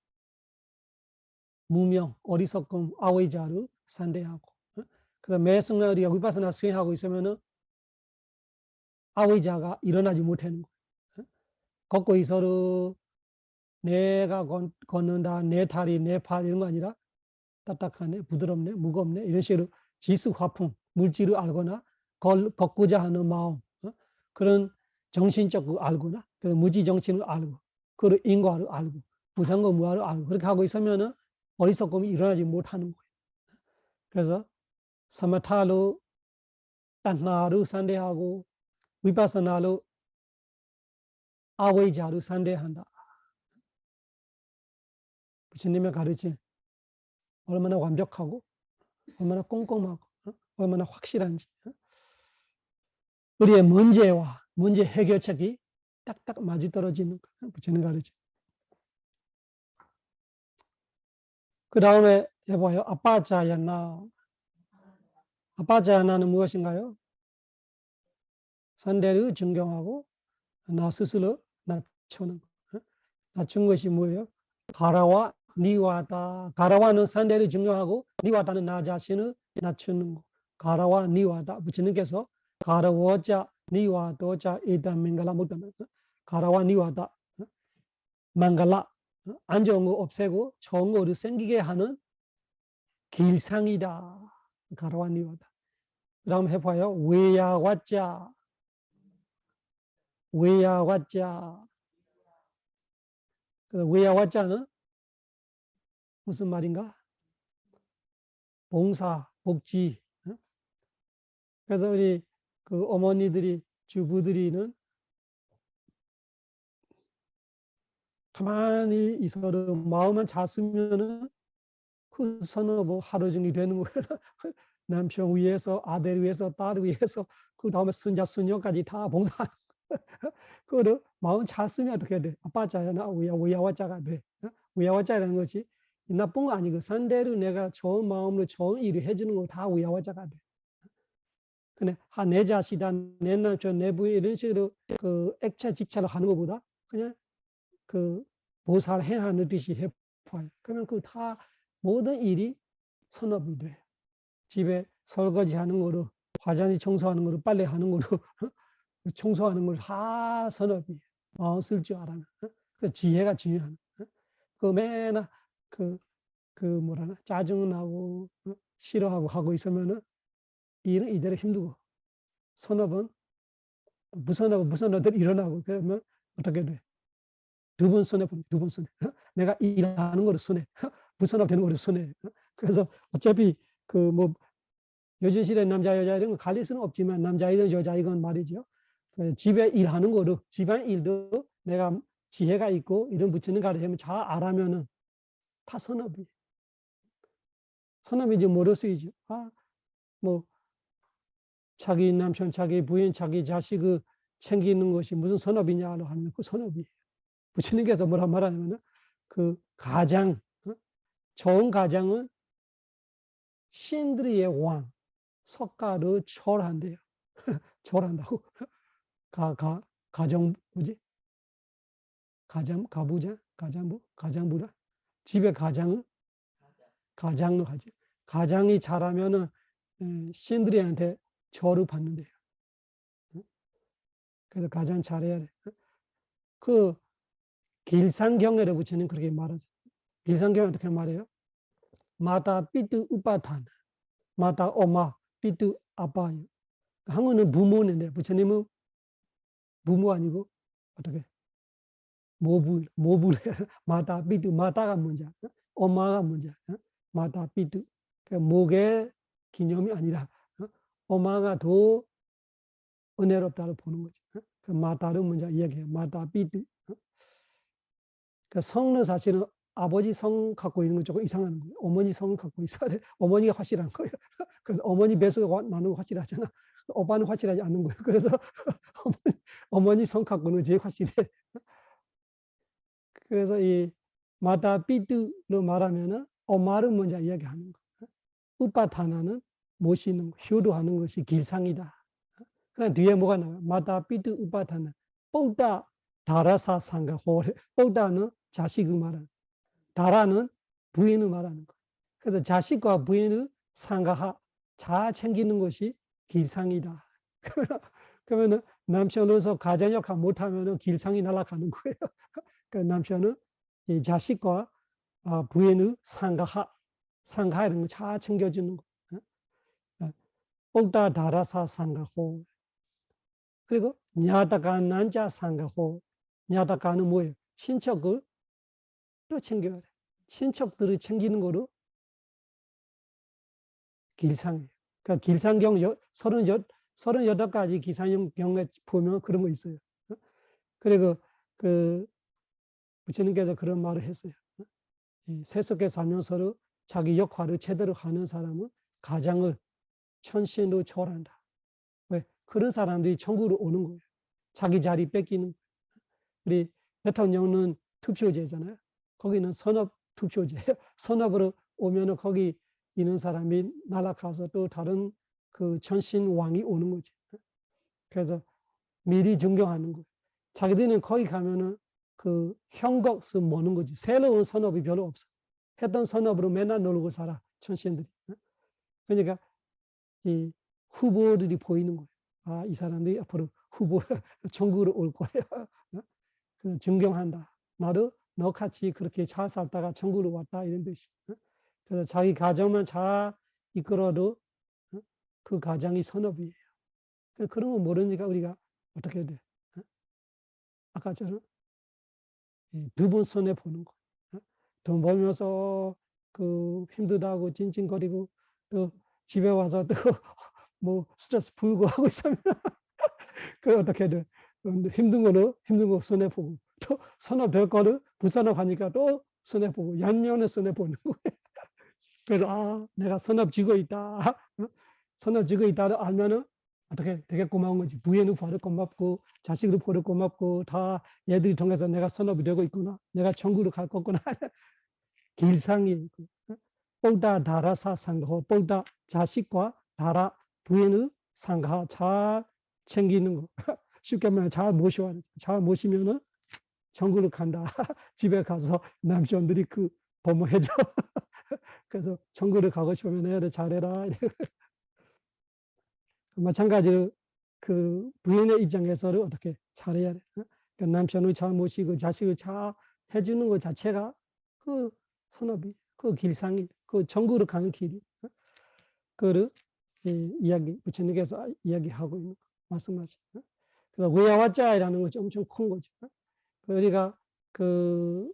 무명, 어리석음, 아웨이자를 상대하고. 그래서 매 순간 우리가 위파사나 수행하고 있으면은 아웨이자가 일어나지 못하는 거예요. 걷고 있어도 내가 걷는다, 내 다리, 내 팔 이런 거 아니라 딱딱하네, 부드럽네, 무겁네 이런 식으로 지수 화풍, 물질을 알거나 걷고자 하는 마음 그런 정신적으로 알거나 무지 정신을 알고 그리고 인과를 알고 무상과 무아를 알고 그렇게 하고 있으면은 어리석음이 일어나지 못하는 거예요. 그래서 사마타로 단나로 산대하고 위파사나로 아웨이자로 산대한다. 부처님의 가르침 얼마나 완벽하고 얼마나 꼼꼼하고 얼마나 확실한지. 우리의 문제와 문제 해결책이 딱딱 맞아떨어지는 거예요. 부처님 가르침. 그 다음에 해봐요. 아빠자야나. 아빠자야나는 무엇인가요? 상대를 존경하고 나 스스로 낮추는 거. 낮춘 것이 뭐예요? 가라와 니와다. 가라와는 상대를 존경하고 니와다는 나 자신을 낮추는 거. 가라와 니와다. 부처님께서 가라워자 니와도자 에단 맹갈라 못하면 가라와 니와다. 망갈라. 안 좋은 거 없애고 좋은 거를 생기게 하는 길상이다. 가라와 니와다. 그 다음 해봐요. 외야와자. 외야와자. 외야와자는 무슨 말인가? 봉사, 복지. 그래서 우리 그 어머니들이, 주부들이는 가만히 있어도 마음만 잤으면은 그 선업은 하루 종일 되는 거예요. 남편 위해서, 아들 위해서, 딸 위해서, 그 다음에 손자, 손녀까지 다 봉사하는 그거를 마음 잤으면 어떻게 돼? 아빠자나 위야와자가 돼. 위야와자라는 것이 나쁜 거 아니고 상대로 내가 좋은 마음으로 좋은 일을 해주는 거 다 위야와자가 돼. 근데 내 자식이다, 내 남편, 내 부인 이런 식으로 그 액체 집착을 하는 것보다 그냥 그 보살 행하는 듯이 해봐요. 그러면 그 다 모든 일이 선업이 돼. 집에 설거지 하는 거로, 화장실 청소하는 거로, 빨래 하는 거로, 청소하는 걸 다 선업이 마음 쓸 줄 알아요. 그 지혜가 중요한. 그 맨날 그 뭐라나 짜증나고 싫어하고 하고 있으면은 일은 이대로 힘들고 선업은 무선업들 일어나고 그러면 어떻게 돼? 두 번 손해 봅니다. 두 번 손해. 내가 일하는 거로 손해. 무선업 되는 거로 손해. 그래서 어차피 그 뭐 요즘 시대 남자 여자 이런 거 갈릴 수는 없지만 남자이든 여자이건 말이죠. 그 집에 일하는 거로 집안 일도 내가 지혜가 있고 이런 부처님 가르치면 잘 알아면은 다 선업이. 선업이지 모를 수이죠. 뭐 자기 남편, 자기 부인, 자기 자식을 챙기는 것이 무슨 선업이냐 하면 그 선업이에요. 부처님께서 뭐라 말하냐면 그 가장 좋은 가장은 신들의 왕 석가를 초월한대요. 초월한다고. 가정 뭐지? 가장부라. 집에 가장은 가장로 하죠. 가장이 잘하면은 신들이한테 초를 받는데요. 그래서 가장 잘해야 돼. 그 길상경에를 부처님 그렇게 말하죠. 길상경에 어떻게 말해요? 마다 삐뚜 우빠탄, 마다 엄마 삐뚜 아빠. 한국은 부모인데 부처님은 부모 아니고 어떻게 모부래. 마다 삐뚜, 마다가 먼저, 엄마가 먼저, 마다 삐뚜. 목의 기념이 아니라 엄마가 더 은혜롭다고 보는 거죠. 그 마다를 먼저 이야기해요. 마다 삐뚜. 그 성은 사실은 아버지 성 갖고 있는 건 조금 이상한 거예요. 어머니 성 갖고 있어야 돼. 어머니가 확실한 거예요. 그래서 어머니 배수가 나는 거 확실하잖아. 오빠는 확실하지 않는 거예요. 그래서 어머니 성 갖고는 제일 확실해. 그래서 이 마다 삐뚜로 말하면은 엄마를 먼저 이야기하는 거. 우빠타나는 모시는 거, 효도하는 것이 길상이다. 그럼 뒤에 뭐가 나와요? 마다 삐뚜 우빠타나. 뽕따 다라사 상가 호래. 뽕따는 자식을 말하는. 다라는 부인을 말하는 거. 그래서 자식과 부인을 상가하 잘 챙기는 것이 길상이다. 그러면은 남편으로서 가장 역할 못하면은 길상이 날아가는 거예요. 그 남편은 이 자식과 부인을 상가하 이런 거 잘 챙겨주는 거. 옥다 다라사 상가호. 그리고 냐다가 난자 상가호. 냐다가는 뭐예요? 친척을 또 챙겨야 돼. 친척들을 챙기는 거로 길상이에요. 그러니까 길상경 38가지 기상형 경에 보면 그런 거 있어요. 그리고 그 부처님께서 그런 말을 했어요. 세속에 살면서 자기 역할을 제대로 하는 사람은 가장을 천신으로 초월한다. 왜? 그런 사람들이 천국으로 오는 거예요. 자기 자리 뺏기는 거예요. 우리 대통령은 투표제잖아요. 거기는 선업 투표제예요. 선업으로 오면은 거기 있는 사람이 날아가서 또 다른 그 천신 왕이 오는 거지. 그래서 미리 존경하는 거예요. 자기들은 거기 가면은 그 형곡스 모는 거지. 새로운 선업이 별로 없어. 했던 선업으로 맨날 놀고 살아, 천신들이. 그러니까 이 후보들이 보이는 거예요. 아, 이 사람들이 앞으로 후보 천국으로 올 거예요. 그 존경한다. 나도 너같이 그렇게 잘 살다가 천국으로 왔다 이런 뜻이. 그래서 자기 가정만 잘 이끌어도 그 가정이 선업이에요. 그런 거 모르니까 우리가 어떻게 돼? 아까처럼 두 번 손해 보는 거. 돈 벌면서 그 힘들다고 찡찡거리고 또 집에 와서 또 뭐 스트레스 풀고 하고 있으면 그 어떻게 돼? 힘든 거 손해 보고 또 선업 될 거를 불선업 하니까 또 손해 보고 양면에 손해 보는 거예요. 그래서 아, 내가 선업 지고 있다. 선업 지고 있다를 알면은 어떻게 되게 고마운 거지. 부인을 보러 고맙고 자식을 보러 고맙고 다 얘들이 통해서 내가 선업이 되고 있구나. 내가 천국으로 갈 거구나. 길상이 뽕다 다라사 상호 뽕다 자식과 다라 부인을 상하 잘 챙기는 거. 쉽게 말하면 잘 모셔야 돼. 잘 모시면은 천국으로 간다. 집에 가서 남편들이 그 보모해줘. 그래서 천국을 가고 싶으면 애들 잘해라. 마찬가지로 그 부인의 입장에서는 어떻게 잘해야 돼. 그러니까 남편을 잘 모시고 자식을 잘 해주는 것 자체가 그 선업이, 그 길상이, 그 천국으로 가는 길이. 그를 이야기, 부처님께서 이야기하고 있는 거, 말씀하시. 그래서 위야와자이라는 것이 엄청 큰 거죠. 우리가 그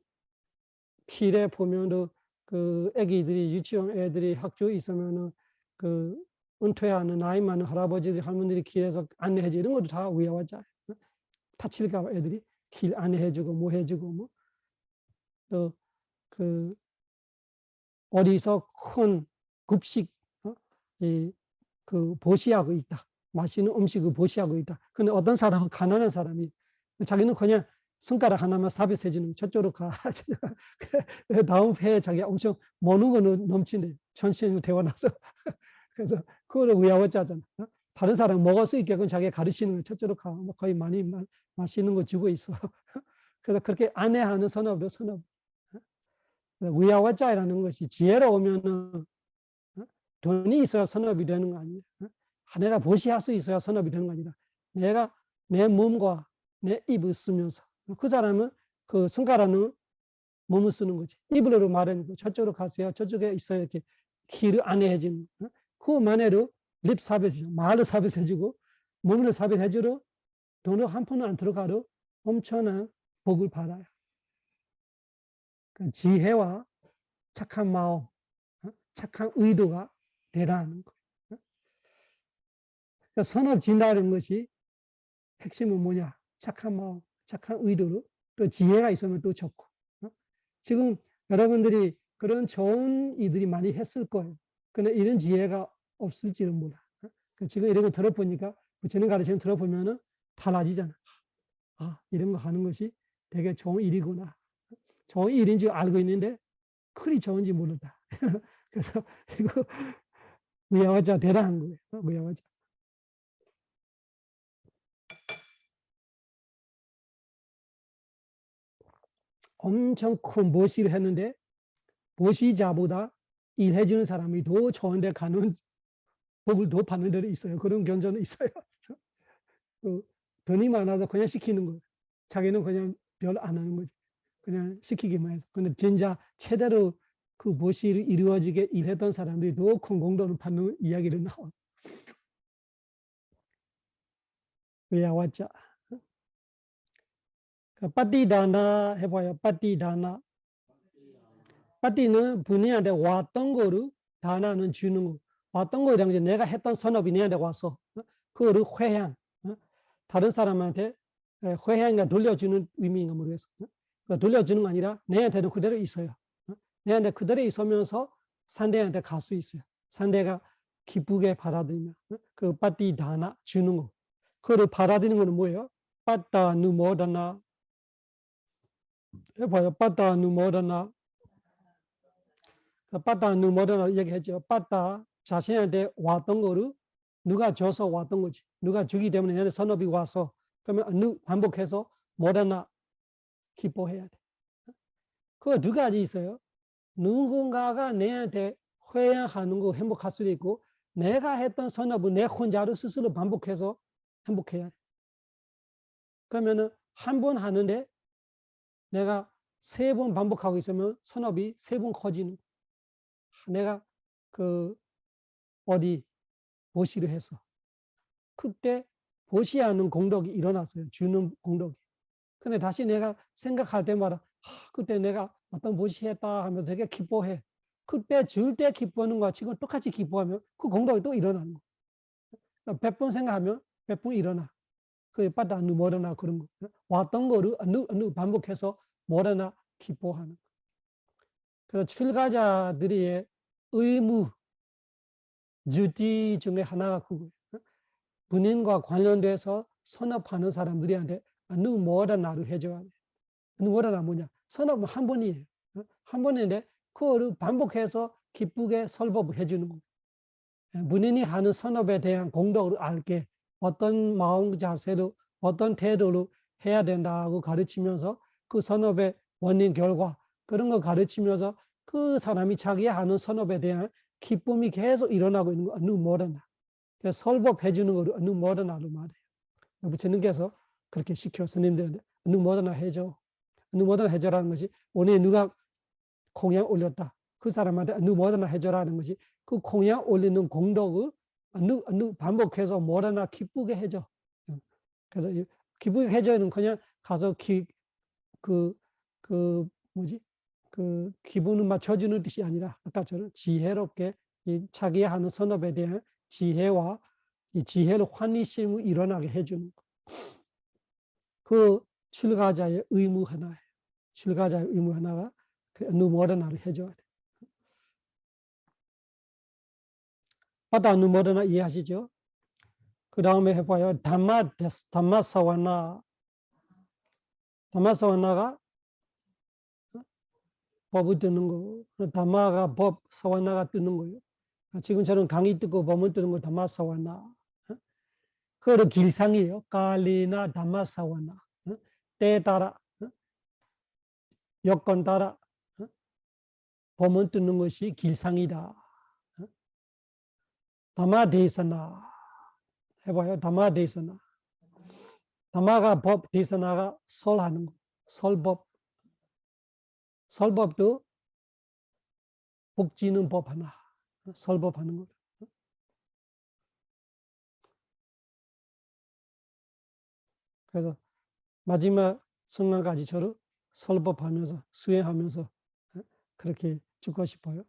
필에 보면은 그 애기들이 유치원 애들이 학교에 있으면은 그 은퇴하는 나이 많은 할아버지들 할머니들이 길에서 안내해주고 이런 것도 다 위야와자. 다칠까 봐 애들이 길 안내해주고 뭐 해주고 뭐 또 그 어디서 큰 급식 그 보시하고 있다. 맛있는 음식을 보시하고 있다. 근데 어떤 사람은 가난한 사람이 자기는 그냥 손가락 하나만 삽입해 주는 저쪽으로 가. 다음 회에 자기가 엄청 먹는 거는 넘치네. 천신을 태어나서. 그래서 그거를 위야워자잖아. 다른 사람 먹을 수 있게끔 자기가 가르치는 거예요. 저쪽으로 가. 뭐 거의 많이 맛있는 거 주고 있어. 그래서 그렇게 안내하는 선업도 선업. 위야워자라는 것이 지혜로우면은 돈이 있어야 선업이 되는 거 아니에요. 내가 보시할 수 있어야 선업이 되는 거 아니라 내가 내 몸과 내 입을 쓰면서 그 사람은 그 손가락은 몸을 쓰는 거지. 입으로 말하는 거. 저쪽으로 가세요. 저쪽에 있어야 이렇게 길을 안내해주는 거. 그만해도 립 서비스, 말을 서비스해주고 몸으로 서비스해주고 돈을 한 푼은 안 들어가도 엄청난 복을 받아요. 지혜와 착한 마음, 착한 의도가 대단한 거예요. 선업 진다는 것이 핵심은 뭐냐? 착한 마음, 착한 의도로 또 지혜가 있으면 또 좋고. 지금 여러분들이 그런 좋은 이들이 많이 했을 거예요. 그런데 이런 지혜가 없을지는 몰라. 지금 이런 거 들어보니까 부처님 가르치는 들어보면은 달라지잖아. 아, 이런 거 하는 것이 되게 좋은 일이구나. 좋은 일인 줄 알고 있는데 그리 좋은지 모른다. 그래서 이거 위야와자 대단한 거예요. 위야와자. 엄청 큰 모시를 했는데 모시자보다 일해주는 사람이 더 좋은데 가는 복을 더 받는 데도 있어요. 그런 견저는 있어요. 돈이 많아서 그냥 시키는 거예요. 자기는 그냥 별 안 하는 거지. 그냥 시키기만 해서. 근데 진짜 제대로 그 모시를 이루어지게 일했던 사람들이 더 큰 공로를 받는 이야기를 나와. 위야와자. 빠띠다나 해봐요. 빠띠다나. 빠띠는 분이한테 왔던 거를 다나는 주는 거. 왔던 거라는 게 내가 했던 선업이 내한테 와서 그거를 회향, 다른 사람한테 회향이가 돌려주는 의미인가 모르겠어. 돌려주는 거 아니라 내한테는 그대로 있어요. 내한테 그대로 있으면서 상대한테 갈 수 있어요. 상대가 기쁘게 받아들이면 그 빠띠다나 주는 거. 그거를 받아들이는 거는 뭐예요? 빠따 누모다나 해봐요. 빠따 누모다나. 빠따 누모다나 얘기했죠. 빠따 자신한테 왔던 거를 누가 줘서 왔던 거지. 누가 주기 때문에 내한테 선업이 와서 그러면 반복해서 모다나 기뻐해야 돼. 그거 두 가지 있어요. 누군가가 내한테 회양하는 거 행복할 수도 있고 내가 했던 선업을 내 혼자로 스스로 반복해서 행복해야 돼. 그러면은 한 번 하는데 내가 3번 반복하고 있으면 선업이 3번 커지는. 내가 그 어디 보시를 해서 그때 보시하는 공덕이 일어났어요. 주는 공덕이. 근데 다시 내가 생각할 때마다 그때 내가 어떤 보시했다 하면서 되게 기뻐해. 그때 줄 때 기뻐하는 거와 지금 똑같이 기뻐하면 그 공덕이 또 일어나는 거. 100번 생각하면 100번 일어나. 그게 빠다 뭐라나 그런 거. 왔던 거를 반복해서 뭐라나 기뻐하는 거. 그래서 출가자들의 의무, 주티 중에 하나가 그거예요. 본인과 관련돼서 선업하는 사람들한테 뭐라나를 해줘야 돼. 뭐라나 뭐냐? 선업은 한 번이에요. 한 번인데 그거를 반복해서 기쁘게 설법을 해주는 거예요. 본인이 하는 선업에 대한 공덕을 알게 어떤 마음 자세로 어떤 태도로 해야 된다고 가르치면서 그 선업의 원인 결과 그런 거 가르치면서 그 사람이 자기 하는 선업에 대한 기쁨이 계속 일어나고 있는 거 뭐라나. 설법해 주는 거를 뭐라나로 말해요. 부처님께서 그렇게 시켜 스님들한테 뭐라나 해줘. 뭐라나 해줘라는 것이 오늘 누가 공양 올렸다. 그 사람한테 뭐라나 해줘라는 것이 그 공양 올리는 공덕을 반복해서 뭐라나 기쁘게 해줘. 그래서 기쁘게 해줘는 그냥 가서 그 기분을 맞춰주는 뜻이 아니라 아까처럼 지혜롭게 이 자기 하는 선업에 대한 지혜와 이 지혜로 환희심을 일어나게 해주는 거. 그 출가자의 의무 하나예요. 출가자의 의무 하나가 뭐라나를 해줘야 돼. 바다 뭐라나 이해하시죠? 그 다음에 해봐요. 담마사와나. 담마사와나가 법을 뜨는 거. 담마가 법, 사와나가 뜨는 거예요. 지금처럼 강의 뜨고 법을 뜨는 거 담마사와나. 그거를 길상이에요. 깔리나 담마사와나. 때에 따라, 여건 따라 법을 뜨는 것이 길상이다. 담마데사나. 해봐요. 담마데사나. 담마가 법, 데사나가 설하는 거. 설법. 설법도 복지는 법 하나. 설법하는 거. 그래서 마지막 순간까지 저를 설법하면서 수행하면서 그렇게 죽고 싶어요.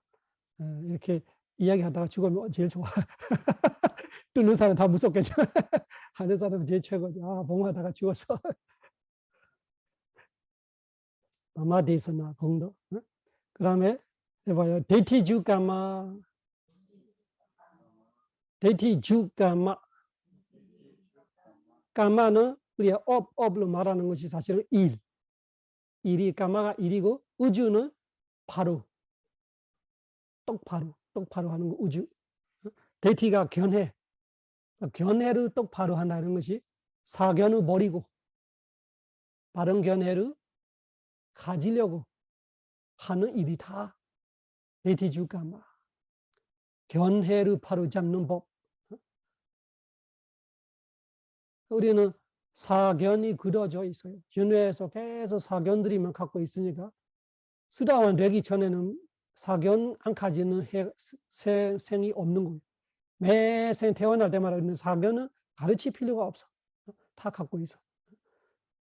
이렇게 이야기하다가 죽으면 제일 좋아. 듣는 사람 다 무섭겠죠. 하는 사람은 제일 최고죠. 봉하다가 죽었어. 아마데스나 공도. 그 다음에 해봐요. 데티주까마. 데티주까마. 까마는 우리가 업로 말하는 것이 사실은 일. 일이 까마가 일이고 우주는 바로. 똑바로 하는 거 우주. 데티가 견해. 견해를 똑바로 한다는 것이 사견을 버리고 바른 견해를 가지려고 하는 일이 다 데티주까마. 견해를 바로 잡는 법. 우리는 사견이 그려져 있어요. 윤회에서 계속 사견들이만 갖고 있으니까 수다원 되기 전에는 사견 안 가지는 생이 없는 거예요. 매생 태어날 때마다 있는 사견은 가르칠 필요가 없어. 다 갖고 있어.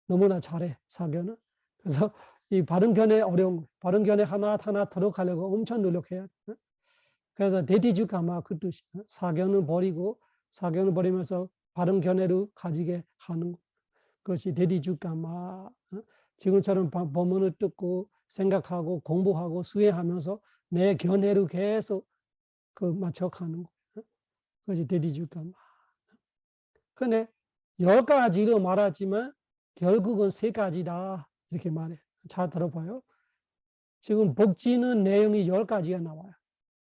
너무나 잘해, 사견은. 그래서 이 바른 견해 어려운 거예요. 바른 견해 하나 들어가려고 엄청 노력해야 돼. 그래서 데티주까마 그 뜻이 사견을 버리고 사견을 버리면서 바른 견해를 가지게 하는 것이 대리주가마. 지금처럼 법문을 듣고 생각하고 공부하고 수행하면서 내 견해를 계속 맞춰가는 거. 그것이 대리주가마. 근데 10가지로 말하지만 결국은 3가지다 이렇게 말해. 잘 들어봐요. 지금 복지는 내용이 10가지가 나와요.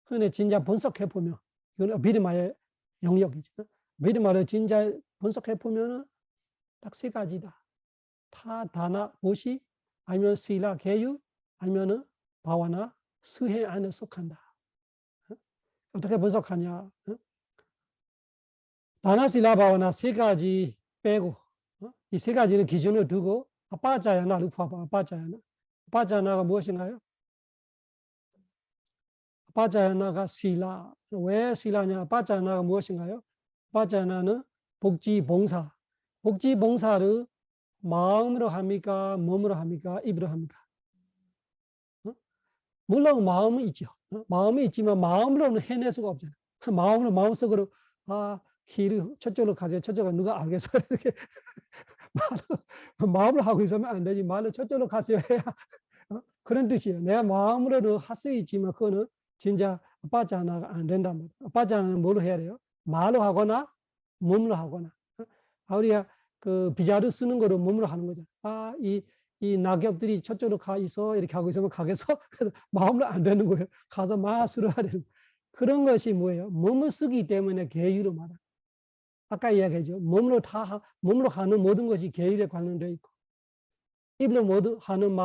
근데 진짜 분석해보면 이건 비르마의 영역이죠. 비르마를 진짜 분석해보면 딱 3가지다. 타, 다나, 보시, 아니면 실라, 계유, 아니면 바와나, 수행 안에 속한다. 어떻게 분석하냐. 다나, 실라, 바와나 3가지 빼고 이 3가지를 기준으로 두고 아빠자야나를 봐봐. 아빠자야나. 아빠자야나가 무엇인가요? 아빠자야나가 실라. 왜 실라냐? 아빠자야나가 무엇인가요? 아빠자야나는 복지, 봉사. 복지, 봉사를 마음으로 합니까? 몸으로 합니까? 입으로 합니까? 물론 마음이 있죠. 마음이 있지만 마음으로는 해낼 수가 없잖아요. 마음으로, 마음속으로, 길을 저쪽으로 가세요. 저쪽으로 누가 알겠어요? 이렇게 마음으로 하고 있으면 안 되지. 말로 저쪽으로 가세요. 해야 그런 뜻이에요. 내가 마음으로는 할 수 있지만 그거는 진짜 아빠자나가 안 된단 말이에요. 아빠자나는 뭘로 해야 돼요? 말로 하거나 몸으로 하거나. 우리가 비자를 쓰는 거로 몸으로 하는 거죠. 이 낙엽들이 저쪽으로 가 있어. 이렇게 하고 있으면 가겠어. 그래서 마음으로 안 되는 거예요. 가서 마술을 하려는. 그런 것이 뭐예요? 몸을 쓰기 때문에 계율로 말합니다. 아까 이야기했죠. 몸으로 하는 모든 것이 계율에 관련되어 있고, 입으로 하는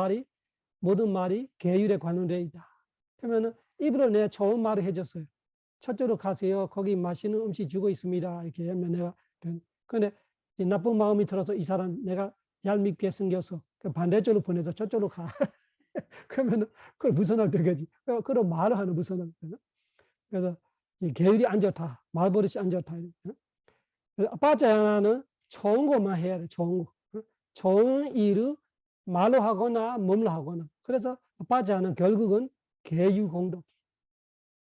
모든 말이 계율에 관련되어 있다. 그러면은 입으로 내가 좋은 말을 해줬어요. 저쪽으로 가세요. 거기 맛있는 음식 주고 있습니다. 이렇게 하면 내가, 근데 이 나쁜 마음이 들어서 이 사람 내가 얄밉게 생겨서 반대쪽으로 보내서 저쪽으로 가. 그러면은 그걸 무선할 되겠지. 그런 말을 하는 무선할. 그래서 이 계율이 안 좋다. 말버릇이 안 좋다. 아빠자야나는 좋은 것만 해야 돼. 좋은 거. 좋은 일을 말로 하거나 몸으로 하거나. 그래서 아빠자야는 결국은 계유공덕.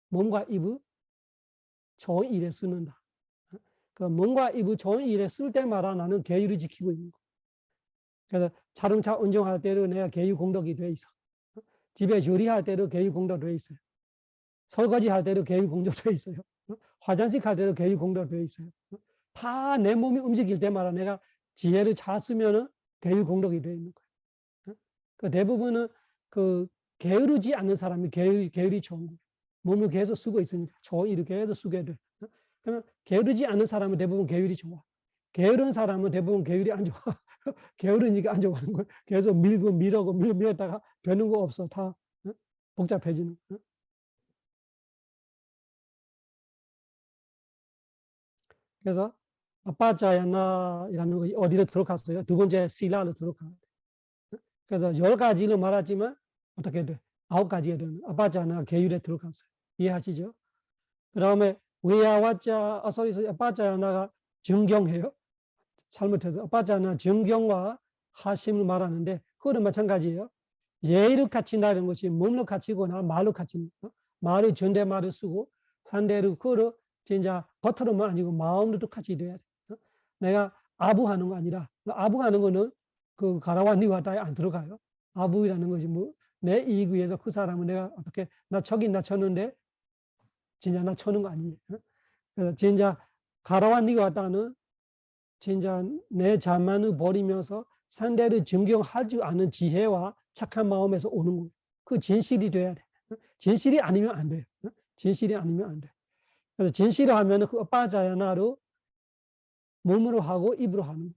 몸과 입을 좋은 일에 쓰는다. 몸과 입을 좋은 일에 쓸 때마다 나는 계율을 지키고 있는 거. 그래서 자동차 운전할 때도 내가 계유공덕이 돼 있어. 집에 요리할 때도 계유공덕 돼 있어요. 설거지 할 때도 계유공덕 돼 있어요. 화장실 갈 때도 계유공덕 돼 있어요. 다 내 몸이 움직일 때마다 내가 지혜를 잘 쓰면은 계유공덕이 돼 있는 거예요. 대부분은 게으르지 않는 사람이 계율이 좋은 거예요. 몸을 계속 쓰고 있으니까 좋은 일을 계속 쓰게 돼. 그러면 게으르지 않는 사람은 대부분 계율이 좋아. 게으른 사람은 대부분 계율이 안 좋아. 게으르니까 안 좋아하는 거예요. 계속 밀었다가 되는 거 없어. 다 복잡해지는. 그래서 아빠자야나라는 것이 어디로 들어갔어요? 2번째 실라로 들어가요. 그래서 10가지로 말하지만 어떻게 돼? 9가지가 되는 아빠자야나 계율에 들어갔어요. 이해하시죠? 그 다음에 외야와자, 아빠자야나가 정경해요. 잘못해서 아빠자야나 정경과 하심을 말하는데 그거는 마찬가지예요. 예의를 갖춘다는 것이 몸으로 갖추거나 말로 갖추는 거. 말을 존댓말을 쓰고 상대를 그거를 진짜 겉으로만 아니고 마음으로도 같이 돼야 돼. 내가 아부하는 거 아니라 아부하는 거는 가라와 니와다에 안 들어가요. 아부이라는 것이 내 이익 위해서 그 사람은 내가 어떻게 나 저긴 나 쳤는데 진짜 나 쳐는 거 아니에요. 그래서 진짜 가라와 니와다는 진짜 내 자만을 버리면서 상대를 존경할 줄 아는 지혜와 착한 마음에서 오는 거예요. 그 진실이 돼야 돼. 진실이 아니면 안 돼요. 진실이 아니면 안 돼. 그래서 진실을 하면 그 아빠자야나로 몸으로 하고 입으로 하는 거예요.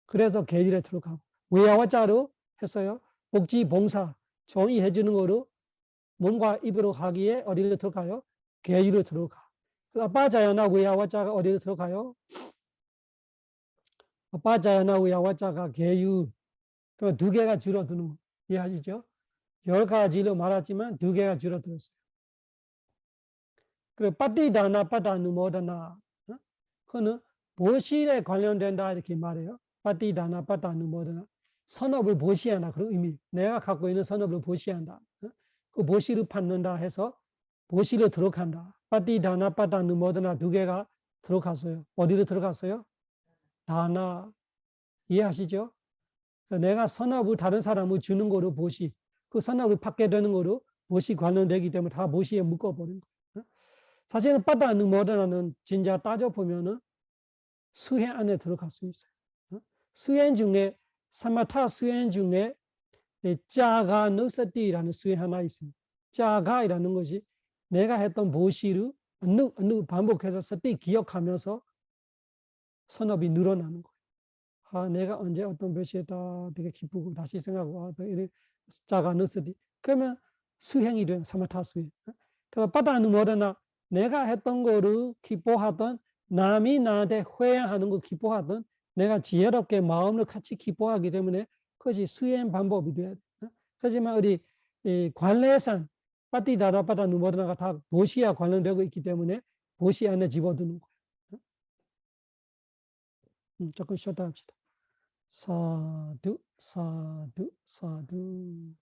그래서 계율에 들어가고 외야와자로 했어요. 복지 봉사 정의 해주는 거로 몸과 입으로 하기에 어디로 들어가요? 계율로 들어가. 아빠자야나 외야와자가 어디로 들어가요? 아빠자야나 외야와자가 계율. 그 2개가 줄어드는 거 이해하시죠? 10가지로 말하지만 2개가 줄어들었어요. 그리고 빠띠다나 빠따누모다나 그거는 보시에 관련된다 이렇게 말해요. 빠띠다나 빠따누모다나 선업을 보시한다 그런 의미. 내가 갖고 있는 선업을 보시한다. 그 보시를 받는다 해서 보시로 들어간다. 빠띠다나 빠따누모다나 2개가 들어갔어요. 어디로 들어갔어요? 다나 이해하시죠? 내가 선업을 다른 사람을 주는 거로 보시, 그 선업을 받게 되는 거로 보시 관련되기 때문에 다 보시에 묶어버린 거예요. 사실은 빠다는 뭐라는 진짜 따져보면은 수행 안에 들어갈 수 있어요. 수행 중에, 사마타 수행 중에 짜가 너서띠라는 수행 하나 있습니다. 짜가이라는 것이 내가 했던 보시를 반복해서 서띠 기억하면서 선업이 늘어나는 거예요. 아, 내가 언제 어떤 몇시에다 되게 기쁘고 다시 생각하고 이래 짜가 너서띠. 그러면 수행이 돼요. 사마타 수행. 그래서 빠다는 뭐라나 내가 했던 거를 기뻐하던 남이 나한테 회양하는 거 기뻐하던 내가 지혜롭게 마음을 같이 기뻐하기 때문에 그것이 수행 방법이 돼야 돼. 하지만 우리 관례상 빠띠다라빠다 누모드나가 다 보시와 관련되고 있기 때문에 보시 안에 집어드는 거예요. 조금 쉬었다 합시다. 사두 사두 사두.